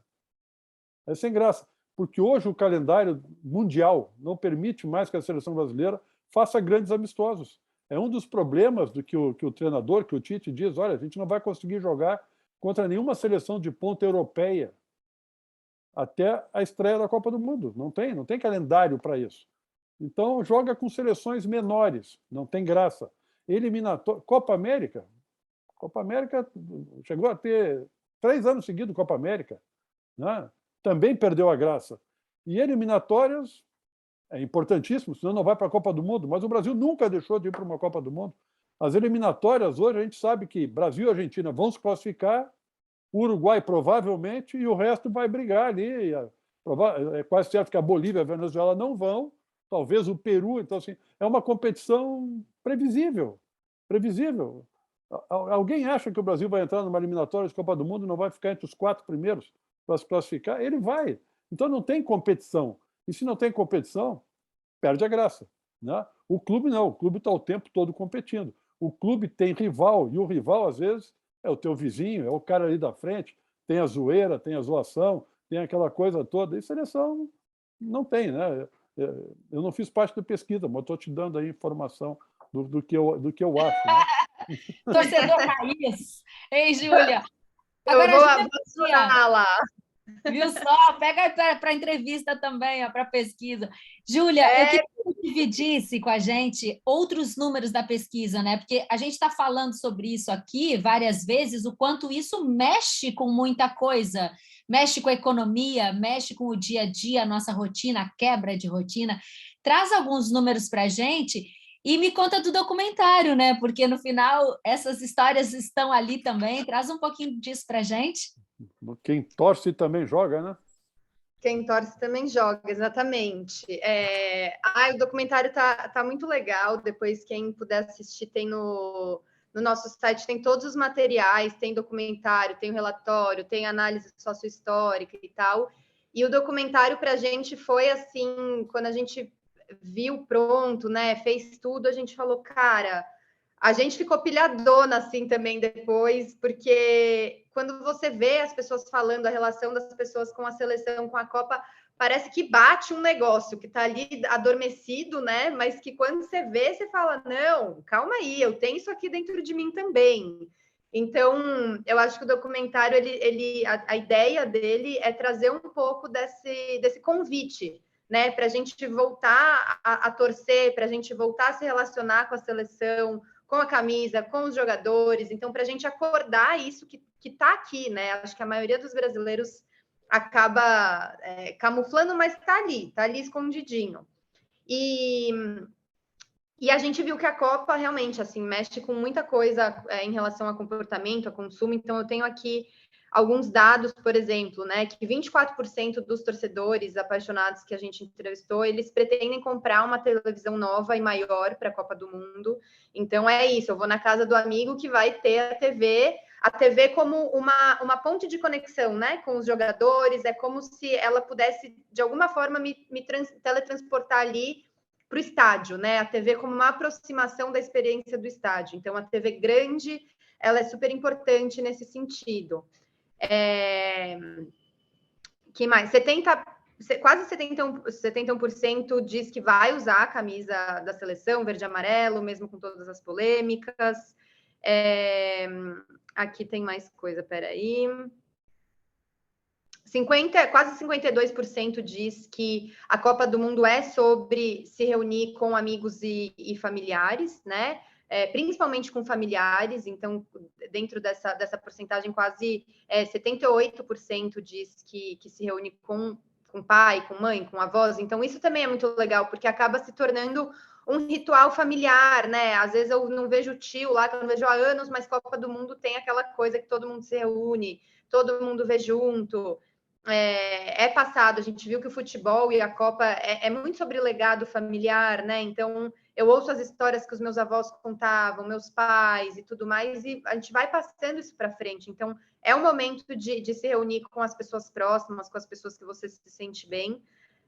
É sem graça, porque hoje o calendário mundial não permite mais que a seleção brasileira faça grandes amistosos. É um dos problemas do que o treinador, que o Tite diz, olha, a gente não vai conseguir jogar contra nenhuma seleção de ponta europeia até a estreia da Copa do Mundo. Não tem calendário para isso. Então, joga com seleções menores, não tem graça. Eliminatória, Copa América chegou a ter 3 anos seguidos Copa América, né? Também perdeu a graça. E eliminatórias é importantíssimo, senão não vai para a Copa do Mundo, mas o Brasil nunca deixou de ir para uma Copa do Mundo. As eliminatórias, hoje, a gente sabe que Brasil e Argentina vão se classificar, o Uruguai provavelmente, e o resto vai brigar ali. É quase certo que a Bolívia e a Venezuela não vão, talvez o Peru. Então, assim, é uma competição previsível. Previsível. Alguém acha que o Brasil vai entrar numa eliminatória de Copa do Mundo e não vai ficar entre os 4 primeiros para se classificar? Ele vai. Então, não tem competição. E se não tem competição, perde a graça, né? O clube não, o clube está o tempo todo competindo. O clube tem rival, e o rival, às vezes, é o teu vizinho, é o cara ali da frente, tem a zoeira, tem a zoação, tem aquela coisa toda. E seleção não tem, né? Eu não fiz parte da pesquisa, mas estou te dando aí informação do que eu acho, né? Torcedor raiz. Ei, Júlia. Agora, eu vou abandonar lá. Viu só? Pega para a entrevista também, para a pesquisa. Júlia, eu queria que você dividisse com a gente outros números da pesquisa, né? Porque a gente está falando sobre isso aqui várias vezes, o quanto isso mexe com muita coisa, mexe com a economia, mexe com o dia a dia, a nossa rotina, a quebra de rotina. Traz alguns números para a gente e me conta do documentário, né? Porque no final essas histórias estão ali também. Traz um pouquinho disso para a gente. Quem torce também joga, né? Quem torce também joga, exatamente. O documentário tá muito legal. Depois, quem puder assistir, tem no nosso site, tem todos os materiais, tem documentário, tem o relatório, tem análise sociohistórica e tal. E o documentário para a gente foi assim, quando a gente viu pronto, né? Fez tudo, a gente falou, cara, a gente ficou pilhadona assim também depois, porque quando você vê as pessoas falando a relação das pessoas com a seleção, com a Copa, parece que bate um negócio que está ali adormecido, né? Mas que quando você vê, você fala, não, calma aí, eu tenho isso aqui dentro de mim também. Então, eu acho que o documentário, a ideia dele é trazer um pouco desse convite, né? Para a gente voltar a torcer, para a gente voltar a se relacionar com a seleção, com a camisa, com os jogadores. Então, para a gente acordar isso que está aqui, né? Acho que a maioria dos brasileiros acaba camuflando, mas está ali escondidinho. E a gente viu que a Copa realmente assim mexe com muita coisa em relação a comportamento, a consumo. Então, eu tenho aqui alguns dados, por exemplo, né, que 24% dos torcedores apaixonados que a gente entrevistou, eles pretendem comprar uma televisão nova e maior para a Copa do Mundo. Então, é isso, eu vou na casa do amigo que vai ter a TV como uma ponte de conexão, né, com os jogadores, é como se ela pudesse, de alguma forma, me teletransportar ali para o estádio, né, a TV como uma aproximação da experiência do estádio. Então, a TV grande, ela é super importante nesse sentido. Que mais? Quase 71% diz que vai usar a camisa da seleção, verde e amarelo, mesmo com todas as polêmicas. Aqui tem mais coisa, peraí. Quase 52% diz que a Copa do Mundo é sobre se reunir com amigos e familiares, né? Principalmente com familiares, então, dentro dessa porcentagem, quase 78% diz que se reúne com pai, com mãe, com avós. Então, isso também é muito legal, porque acaba se tornando um ritual familiar, né? Às vezes eu não vejo o tio lá, que eu não vejo há anos, mas Copa do Mundo tem aquela coisa que todo mundo se reúne, todo mundo vê junto. Passado, a gente viu que o futebol e a Copa é muito sobre legado familiar, né? Então, eu ouço as histórias que os meus avós contavam, meus pais e tudo mais, e a gente vai passando isso para frente. Então, é um momento de se reunir com as pessoas próximas, com as pessoas que você se sente bem.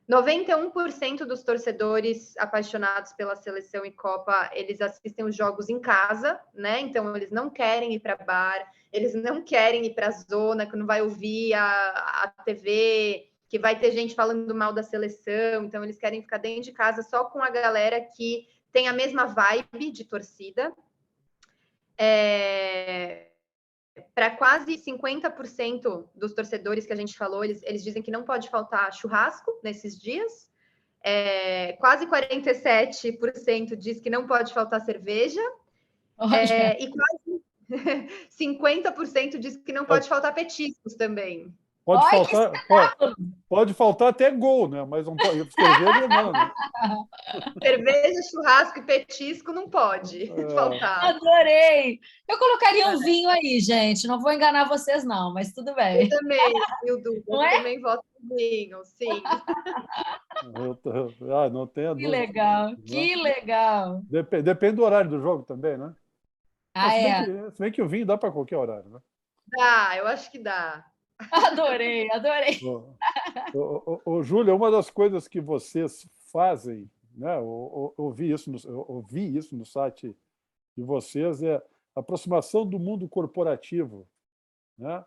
91% dos torcedores apaixonados pela seleção e Copa, eles assistem os jogos em casa, né? Então, eles não querem ir para bar, eles não querem ir para a zona, que não vai ouvir a TV, que vai ter gente falando mal da seleção. Então, eles querem ficar dentro de casa só com a galera que tem a mesma vibe de torcida. Para quase 50% dos torcedores que a gente falou, eles dizem que não pode faltar churrasco nesses dias. Quase 47% diz que não pode faltar cerveja. E quase 50% diz que não pode faltar petiscos também. Pode faltar até gol, né? Mas não pode, cerveja não, né? Cerveja, churrasco e petisco não pode faltar. Adorei! Eu colocaria um vinho aí, gente. Não vou enganar vocês, não, mas tudo bem. Eu também, Hildo. Eu também voto no vinho, sim. Não tenha Que dúvida. legal, que legal. Depende do horário do jogo também, né? Se bem que o vinho dá para qualquer horário, né? Dá, eu acho que dá. Adorei, adorei. Júlia, uma das coisas que vocês fazem, né? Eu ouvi isso no site de vocês, é a aproximação do mundo corporativo, né?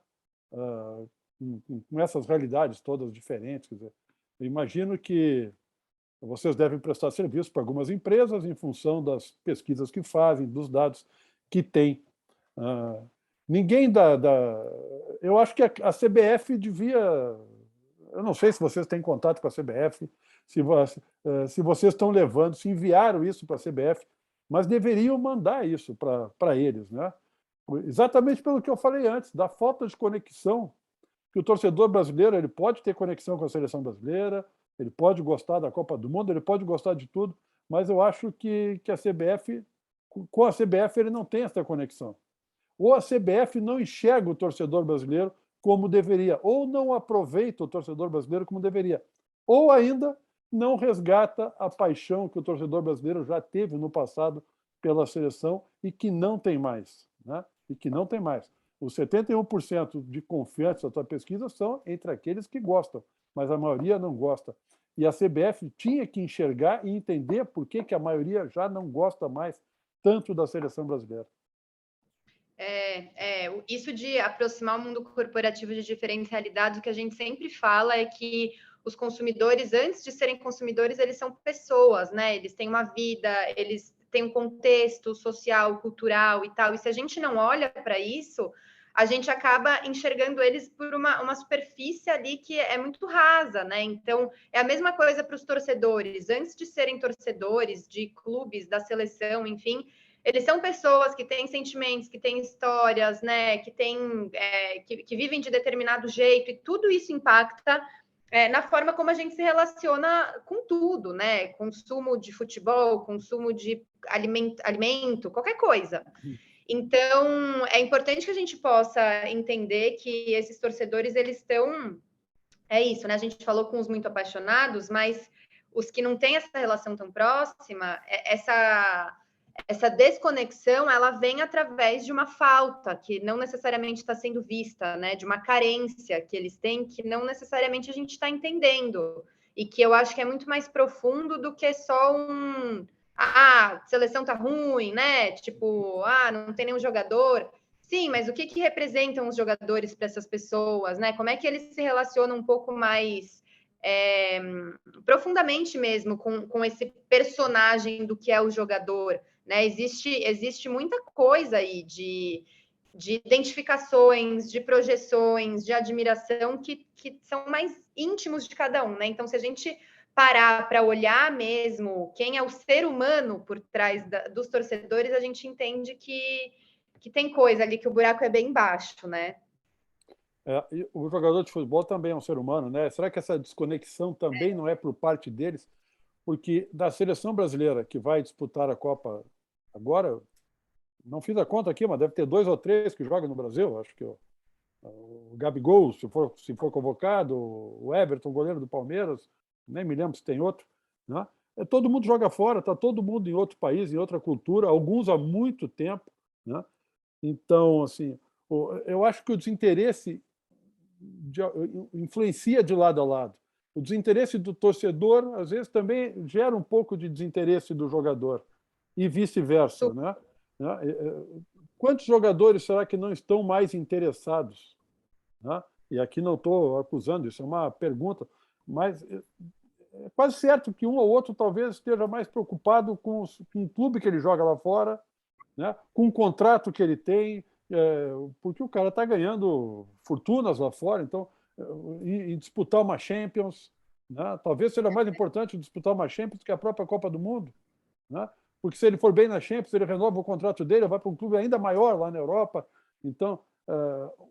Com essas realidades todas diferentes. Quer dizer, eu imagino que vocês devem prestar serviço para algumas empresas em função das pesquisas que fazem, dos dados que têm. Ninguém eu acho que a CBF devia... Eu não sei se vocês têm contato com a CBF, se vocês estão levando, se enviaram isso para a CBF, mas deveriam mandar isso para eles, né? Exatamente pelo que eu falei antes, da falta de conexão, que o torcedor brasileiro ele pode ter conexão com a seleção brasileira, ele pode gostar da Copa do Mundo, ele pode gostar de tudo, mas eu acho que a CBF, com a CBF, ele não tem essa conexão. Ou a CBF não enxerga o torcedor brasileiro como deveria, ou não aproveita o torcedor brasileiro como deveria, ou ainda não resgata a paixão que o torcedor brasileiro já teve no passado pela seleção e que não tem mais, né? E que não tem mais. Os 71% de confiantes da tua pesquisa são entre aqueles que gostam, mas a maioria não gosta. E a CBF tinha que enxergar e entender por que a maioria já não gosta mais tanto da seleção brasileira. Isso de aproximar o mundo corporativo de diferentes realidades, o que a gente sempre fala é que os consumidores, antes de serem consumidores, eles são pessoas, né? Eles têm uma vida, eles têm um contexto social, cultural e tal. E se a gente não olha para isso, a gente acaba enxergando eles por uma superfície ali que é muito rasa, né? Então, é a mesma coisa para os torcedores. Antes de serem torcedores de clubes, da seleção, enfim, eles são pessoas que têm sentimentos, que têm histórias, né? Que vivem de determinado jeito, e tudo isso impacta na forma como a gente se relaciona com tudo, né? Consumo de futebol, consumo de alimento, qualquer coisa. Então, é importante que a gente possa entender que esses torcedores, eles estão... É isso, né? A gente falou com os muito apaixonados, mas os que não têm essa relação tão próxima, essa desconexão, ela vem através de uma falta que não necessariamente está sendo vista, né? De uma carência que eles têm que não necessariamente a gente está entendendo. E que eu acho que é muito mais profundo do que só a seleção tá ruim, né? Tipo, não tem nenhum jogador. Sim, mas o que representam os jogadores para essas pessoas, né? Como é que eles se relacionam um pouco mais profundamente mesmo com esse personagem do que é o jogador, né? Existe muita coisa aí de identificações, de projeções, de admiração que são mais íntimos de cada um, né? Então, se a gente parar para olhar mesmo quem é o ser humano por trás dos torcedores, a gente entende que tem coisa ali, que o buraco é bem baixo, né? E o jogador de futebol também é um ser humano, né? Será que essa desconexão também não é por parte deles? Porque da seleção brasileira que vai disputar a Copa agora, não fiz a conta aqui, mas deve ter 2 ou 3 que jogam no Brasil. Acho que o Gabigol, se for convocado, o Everton, goleiro do Palmeiras, nem me lembro se tem outro, né? Todo mundo joga fora, está todo mundo em outro país, em outra cultura, alguns há muito tempo, né? Então, assim, eu acho que o desinteresse influencia de lado a lado. O desinteresse do torcedor, às vezes, também gera um pouco de desinteresse do jogador, e vice-versa, né? Quantos jogadores será que não estão mais interessados, né? E aqui não estou acusando, isso é uma pergunta, mas é quase certo que um ou outro talvez esteja mais preocupado com o clube que ele joga lá fora, né? Com o contrato que ele tem, porque o cara está ganhando fortunas lá fora, então, e disputar uma Champions, né? Talvez seja mais importante disputar uma Champions que a própria Copa do Mundo, né? Porque se ele for bem na Champions, ele renova o contrato dele, vai para um clube ainda maior lá na Europa. Então,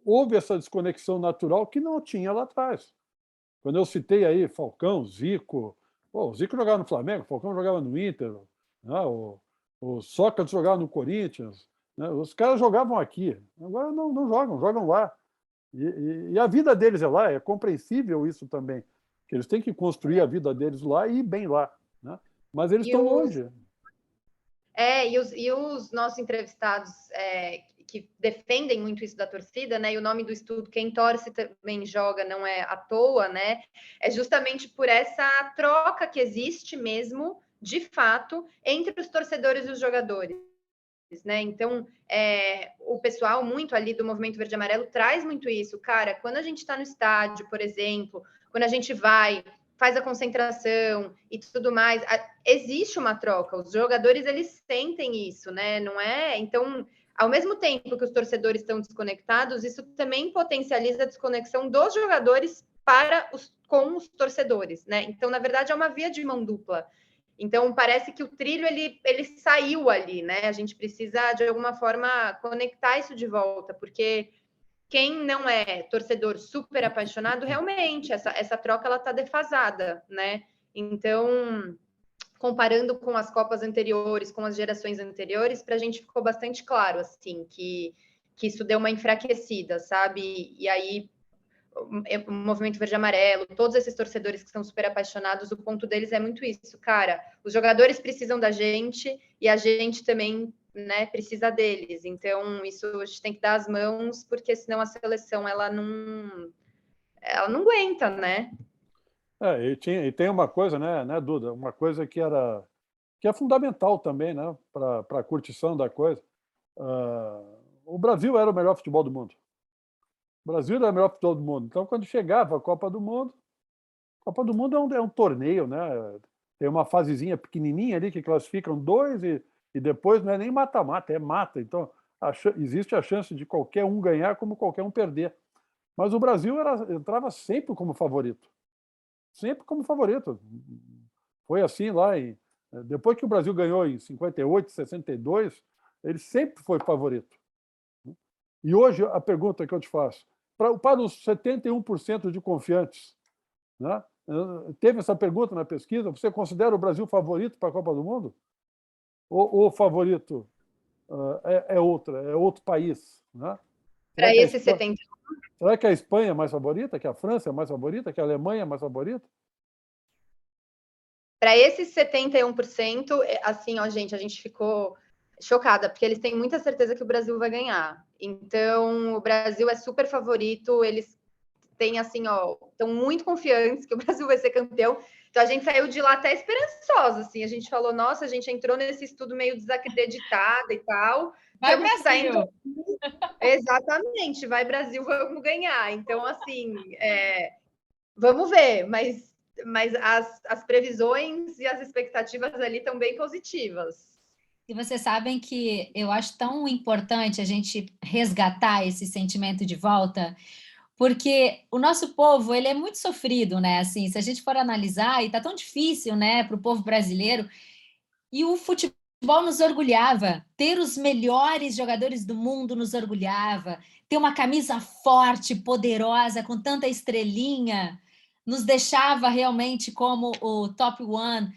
houve essa desconexão natural que não tinha lá atrás. Quando eu citei aí Falcão, Zico, o Zico jogava no Flamengo, o Falcão jogava no Inter, né? O Sócrates jogava no Corinthians, né? Os caras jogavam aqui, agora não jogam, jogam lá. E a vida deles é lá, é compreensível isso também, que eles têm que construir a vida deles lá e ir bem lá, né? Mas eles estão longe. E os nossos entrevistados que defendem muito isso da torcida, né? E o nome do estudo, Quem Torce Também Joga, não é à toa, né? É justamente por essa troca que existe mesmo, de fato, entre os torcedores e os jogadores. Né? Então, o pessoal muito ali do Movimento Verde e Amarelo traz muito isso. Cara, quando a gente está no estádio, por exemplo, quando a gente vai, faz a concentração e tudo mais, existe uma troca. Os jogadores, eles sentem isso, né? Não é? Então, ao mesmo tempo que os torcedores estão desconectados, isso também potencializa a desconexão dos jogadores com os torcedores, né? Então, na verdade, é uma via de mão dupla. Então, parece que o trilho, ele saiu ali, né? A gente precisa, de alguma forma, conectar isso de volta, porque quem não é torcedor super apaixonado, realmente, essa troca, ela tá defasada, né? Então, comparando com as Copas anteriores, com as gerações anteriores, para a gente ficou bastante claro, assim, que isso deu uma enfraquecida, sabe? E aí, o Movimento Verde e Amarelo, todos esses torcedores que são super apaixonados, o ponto deles é muito isso, cara, os jogadores precisam da gente e a gente também, né, precisa deles, então isso a gente tem que dar as mãos, porque senão a seleção, ela não aguenta, né? E tem uma coisa, né, Duda, uma coisa que é fundamental também, né, para a curtição da coisa. O Brasil era o melhor futebol do mundo. O Brasil era o melhor futebol do mundo. Então, quando chegava a Copa do Mundo é um torneio, né? Tem uma fasezinha pequenininha ali que classificam dois e depois não é nem mata-mata, é mata. Então, existe a chance de qualquer um ganhar como qualquer um perder. Mas o Brasil entrava sempre como favorito. Sempre como favorito. Foi assim lá depois que o Brasil ganhou em 58, 62, ele sempre foi favorito. E hoje a pergunta que eu te faço, para os 71% de confiantes, né? Teve essa pergunta na pesquisa, você considera o Brasil favorito para a Copa do Mundo? Ou o favorito é outro país? Né? Para esse 71%. Será que a Espanha é mais favorita, que a França é mais favorita, que a Alemanha é mais favorita? Para esses 71%, assim, ó, gente, a gente ficou chocada, porque eles têm muita certeza que o Brasil vai ganhar. Então, o Brasil é super favorito, eles têm, assim, ó, estão muito confiantes que o Brasil vai ser campeão. Então, a gente saiu de lá até esperançosa, assim, a gente falou, nossa, a gente entrou nesse estudo meio desacreditada e tal. Vai Brasil! Exatamente, vai Brasil, vamos ganhar. Então, assim, vamos ver, mas as previsões e as expectativas ali estão bem positivas. E vocês sabem que eu acho tão importante a gente resgatar esse sentimento de volta, porque o nosso povo, ele é muito sofrido, né? Assim, se a gente for analisar, e tá tão difícil, né, para o povo brasileiro, e o futebol nos orgulhava, ter os melhores jogadores do mundo nos orgulhava, ter uma camisa forte, poderosa, com tanta estrelinha, nos deixava realmente como o top one.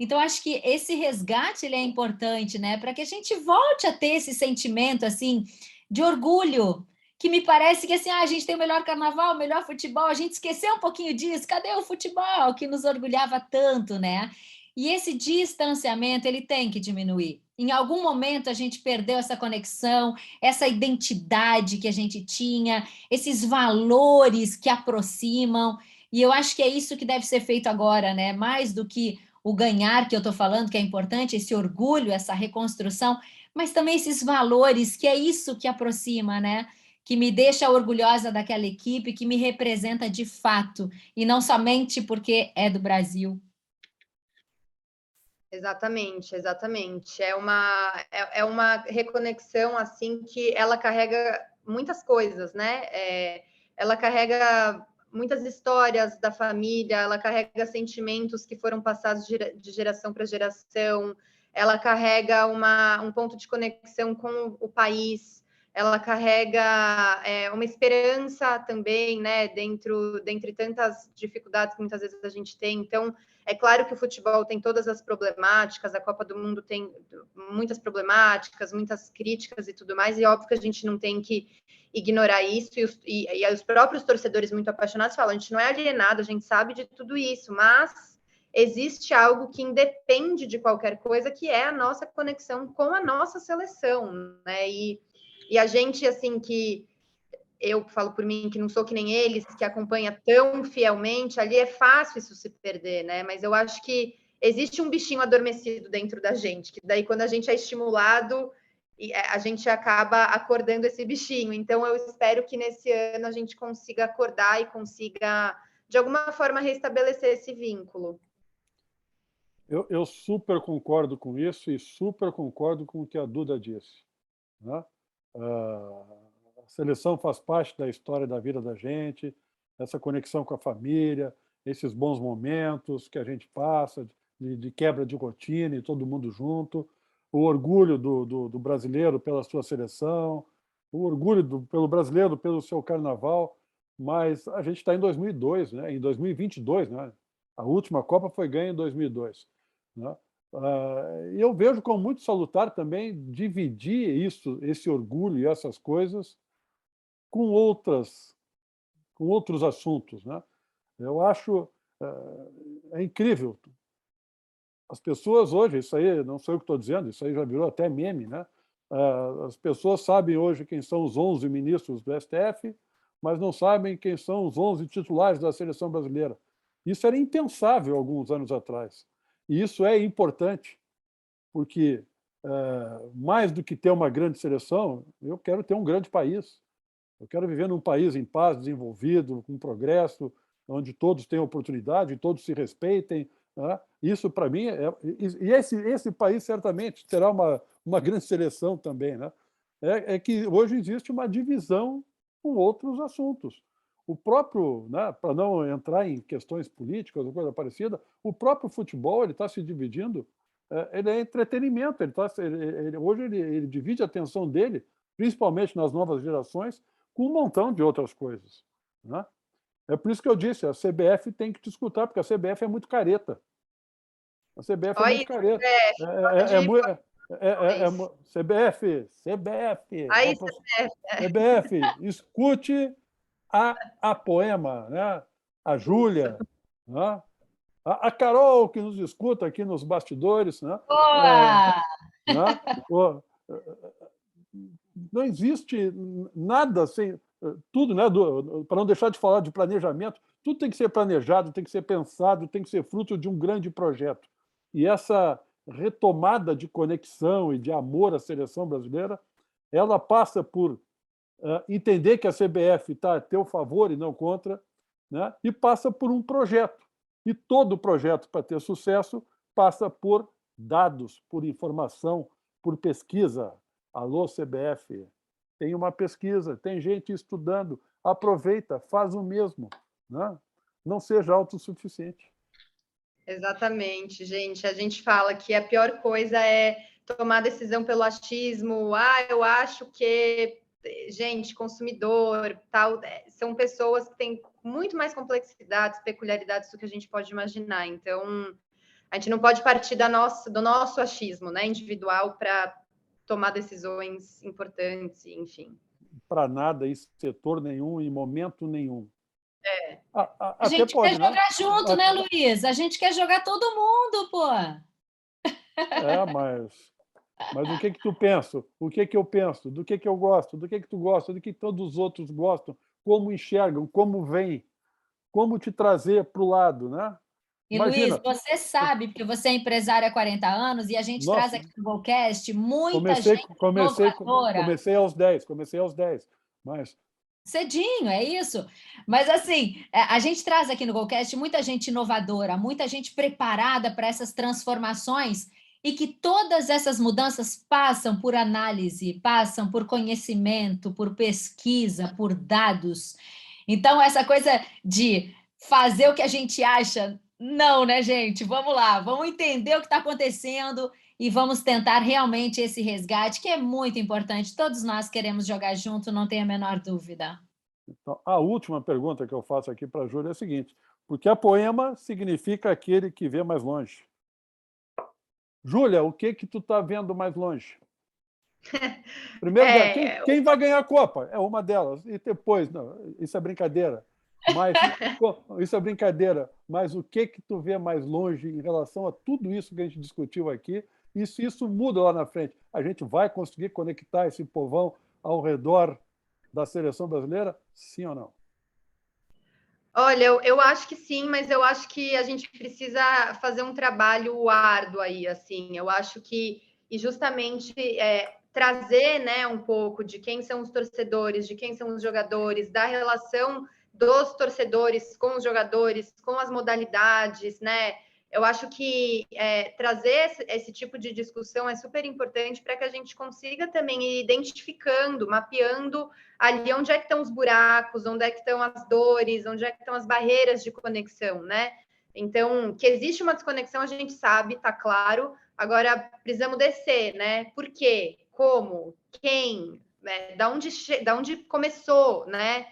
Então, acho que esse resgate ele é importante, né? Para que a gente volte a ter esse sentimento assim de orgulho, que me parece que assim, a gente tem o melhor carnaval, o melhor futebol, a gente esqueceu um pouquinho disso. Cadê o futebol que nos orgulhava tanto, né? E esse distanciamento ele tem que diminuir. Em algum momento a gente perdeu essa conexão, essa identidade que a gente tinha, esses valores que aproximam. E eu acho que é isso que deve ser feito agora, né? Mais do que o ganhar que eu estou falando, que é importante, esse orgulho, essa reconstrução, mas também esses valores, que é isso que aproxima, né? Que me deixa orgulhosa daquela equipe, que me representa de fato, e não somente porque é do Brasil. Exatamente, exatamente. É uma reconexão assim que ela carrega muitas coisas, né? Ela carrega muitas histórias da família, ela carrega sentimentos que foram passados de geração para geração, ela carrega um ponto de conexão com o país, ela carrega uma esperança também, né? Dentre tantas dificuldades que muitas vezes a gente tem. Então, é claro que o futebol tem todas as problemáticas, a Copa do Mundo tem muitas problemáticas, muitas críticas e tudo mais, e óbvio que a gente não tem que ignorar isso, e os próprios torcedores muito apaixonados falam, a gente não é alienado, a gente sabe de tudo isso, mas existe algo que independe de qualquer coisa, que é a nossa conexão com a nossa seleção, né? E a gente, assim, que eu falo por mim, que não sou que nem eles, que acompanha tão fielmente, ali é fácil isso se perder, né? Mas eu acho que existe um bichinho adormecido dentro da gente, que daí quando a gente é estimulado, a gente acaba acordando esse bichinho. Então eu espero que nesse ano a gente consiga acordar e consiga, de alguma forma, restabelecer esse vínculo. Eu super concordo com isso e super concordo com o que a Duda disse, né? A seleção faz parte da história da vida da gente, essa conexão com a família, esses bons momentos que a gente passa, de quebra de rotina e todo mundo junto, o orgulho do brasileiro pela sua seleção, o orgulho pelo brasileiro pelo seu carnaval, mas a gente está em 2002, né? Em 2022, né? A última Copa foi ganha em 2002, né? E eu vejo como muito salutar também dividir esse orgulho e essas coisas com outros assuntos, né? Eu acho incrível. As pessoas hoje, isso aí não sou eu que estou dizendo, isso aí já virou até meme, né? As pessoas sabem hoje quem são os 11 ministros do STF, mas não sabem quem são os 11 titulares da seleção brasileira. Isso era impensável alguns anos atrás. E isso é importante, porque mais do que ter uma grande seleção, eu quero ter um grande país. Eu quero viver num país em paz, desenvolvido, com progresso, onde todos tenham oportunidade, todos se respeitem, né? Isso, para mim, e esse país certamente terá uma grande seleção também, né? É que hoje existe uma divisão com outros assuntos. O próprio, né, para não entrar em questões políticas ou coisa parecida, o próprio futebol ele está se dividindo, ele é entretenimento, hoje ele divide a atenção dele, principalmente nas novas gerações, com um montão de outras coisas, né? É por isso que eu disse, a CBF tem que te escutar, porque a CBF é muito careta. A CBF é Olha muito isso, careta. CBF, Aí, CBF, escute a Poema, né? A Júlia, né? A Carol, que nos escuta aqui nos bastidores, né? Boa! Né? Não existe nada sem tudo, né? Para não deixar de falar de planejamento, tudo tem que ser planejado, tem que ser pensado, tem que ser fruto de um grande projeto. E essa retomada de conexão e de amor à seleção brasileira, ela passa por entender que a CBF está a teu favor e não contra, né? E passa por um projeto. E todo projeto, para ter sucesso, passa por dados, por informação, por pesquisa. Alô, CBF, tem uma pesquisa, tem gente estudando, aproveita, faz o mesmo, né? Não seja autossuficiente. exatamente, gente. A gente fala que a pior coisa é tomar decisão pelo achismo. Eu acho que, gente, consumidor, tal, são pessoas que têm muito mais complexidades, peculiaridades do que a gente pode imaginar. Então, a gente não pode partir do nosso achismo, né, individual para tomar decisões importantes, enfim. Para nada, em setor nenhum, em momento nenhum. A Até gente quer pode, né? jogar junto, né, Luiz? A gente quer jogar todo mundo, pô. Mas o que tu pensa? O que eu penso? Do que eu gosto? Do que tu gosta? Do que todos os outros gostam? Como enxergam? Como veem? Como te trazer para o lado, né? E, Luiz, Imagina, você sabe, porque você é empresário há 40 anos e a gente traz nossa, aqui no Golcast muita comecei, gente comecei, inovadora. comecei aos 10, mas Cedinho, é isso. Mas, assim, a gente traz aqui no GoCast muita gente inovadora, muita gente preparada para essas transformações e que todas essas mudanças passam por análise, passam por conhecimento, por pesquisa, por dados. Então, essa coisa de fazer o que a gente acha, não, né, gente? Vamos lá, vamos entender o que está acontecendo e vamos tentar realmente esse resgate, que é muito importante. Todos nós queremos jogar junto, não tem a menor dúvida. Então, a última pergunta que eu faço aqui para a Júlia é a seguinte: porque Apoema significa aquele que vê mais longe. Júlia, o que tu está vendo mais longe? Primeiro, quem vai ganhar a Copa? É uma delas. E depois, não, isso é brincadeira. Isso é brincadeira. Mas o que tu vê mais longe em relação a tudo isso que a gente discutiu aqui? E se isso muda lá na frente, a gente vai conseguir conectar esse povão ao redor da seleção brasileira? Sim ou não? Olha, eu acho que sim, mas eu acho que a gente precisa fazer um trabalho árduo aí, assim. Eu acho que, e justamente trazer, né, um pouco de quem são os torcedores, de quem são os jogadores, da relação dos torcedores com os jogadores, com as modalidades, né? Eu acho que trazer esse tipo de discussão é super importante para que a gente consiga também ir identificando, mapeando ali onde é que estão os buracos, onde é que estão as dores, onde é que estão as barreiras de conexão, né? Então, que existe uma desconexão, a gente sabe, tá claro. Agora, precisamos descer, né? Por quê? Como? Quem? Né? Da onde começou, né?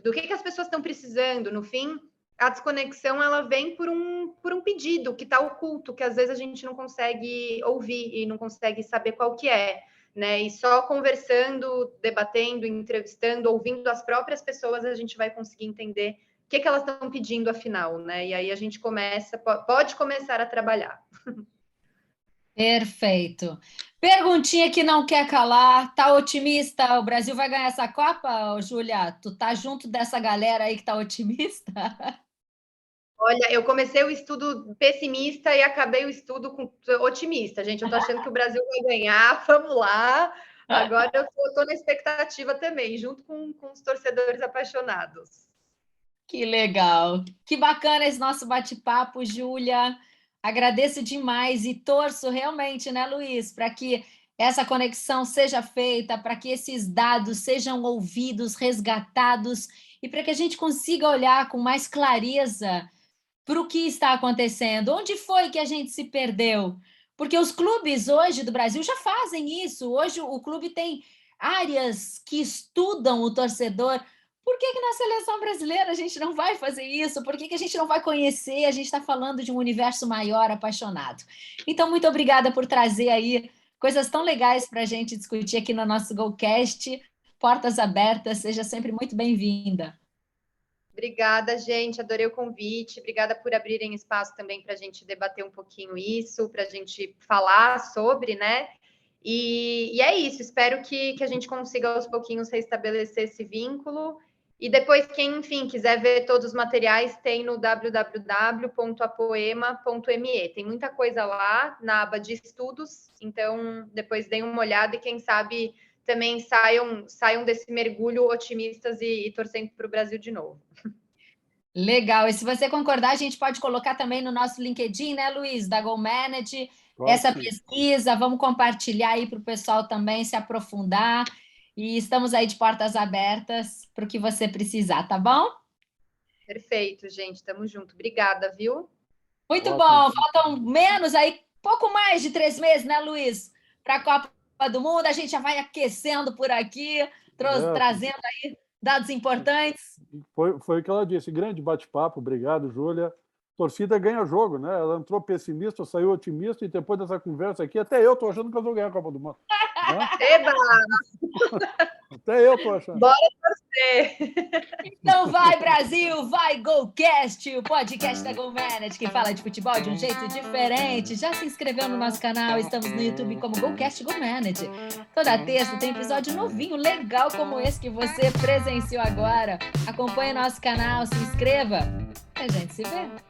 Do que as pessoas estão precisando? No fim, a desconexão, ela vem por um pedido que está oculto, que às vezes a gente não consegue ouvir e não consegue saber qual que é. Né? E só conversando, debatendo, entrevistando, ouvindo as próprias pessoas, a gente vai conseguir entender o que elas estão pedindo afinal, né? E aí a gente pode começar a trabalhar. Perfeito. Perguntinha que não quer calar. Tá otimista? O Brasil vai ganhar essa Copa, Júlia? Tu tá junto dessa galera aí que tá otimista? Olha, eu comecei o estudo pessimista e acabei o estudo otimista, gente. Eu tô achando que o Brasil vai ganhar, vamos lá. Agora eu tô na expectativa também, junto com os torcedores apaixonados. Que legal. Que bacana esse nosso bate-papo, Júlia. Agradeço demais e torço realmente, né, Luiz, para que essa conexão seja feita, para que esses dados sejam ouvidos, resgatados e para que a gente consiga olhar com mais clareza para o que está acontecendo. Onde foi que a gente se perdeu? Porque os clubes hoje do Brasil já fazem isso. Hoje o clube tem áreas que estudam o torcedor. Por que na seleção brasileira a gente não vai fazer isso? Por que a gente não vai conhecer? A gente está falando de um universo maior, apaixonado. Então, muito obrigada por trazer aí coisas tão legais para a gente discutir aqui no nosso GoCast. Portas abertas, seja sempre muito bem-vinda. Obrigada, gente. Adorei o convite. Obrigada por abrirem espaço também para a gente debater um pouquinho isso, para a gente falar sobre, né? E é isso. Espero que a gente consiga aos pouquinhos restabelecer esse vínculo. E depois, quem, enfim, quiser ver todos os materiais, tem no www.apoema.me. Tem muita coisa lá na aba de estudos. Então, depois deem uma olhada e quem sabe também saiam desse mergulho otimistas e torcendo para o Brasil de novo. Legal. E se você concordar, a gente pode colocar também no nosso LinkedIn, né, Luiz, da GoManage, Claro, essa sim. pesquisa. Vamos compartilhar aí para o pessoal também se aprofundar. E estamos aí de portas abertas para o que você precisar, tá bom? Perfeito, gente. Estamos junto. Obrigada, viu? Muito Ótimo. bom. Faltam menos aí, pouco mais de 3 meses, né, Luiz? Para a Copa do Mundo. A gente já vai aquecendo por aqui, trazendo aí dados importantes. Foi o que ela disse. Grande bate-papo. Obrigado, Júlia. Torcida ganha jogo, né? Ela entrou pessimista, saiu otimista, e depois dessa conversa aqui, até eu estou achando que eu vou ganhar a Copa do Mundo. Né? Eba! Até eu estou achando. Bora torcer! Então vai, Brasil! Vai, GoCast! O podcast da GoManage, que fala de futebol de um jeito diferente. Já se inscreveu no nosso canal? Estamos no YouTube como GoCast GoManage. Toda terça tem episódio novinho, legal como esse que você presenciou agora. Acompanhe nosso canal, se inscreva. A gente se vê!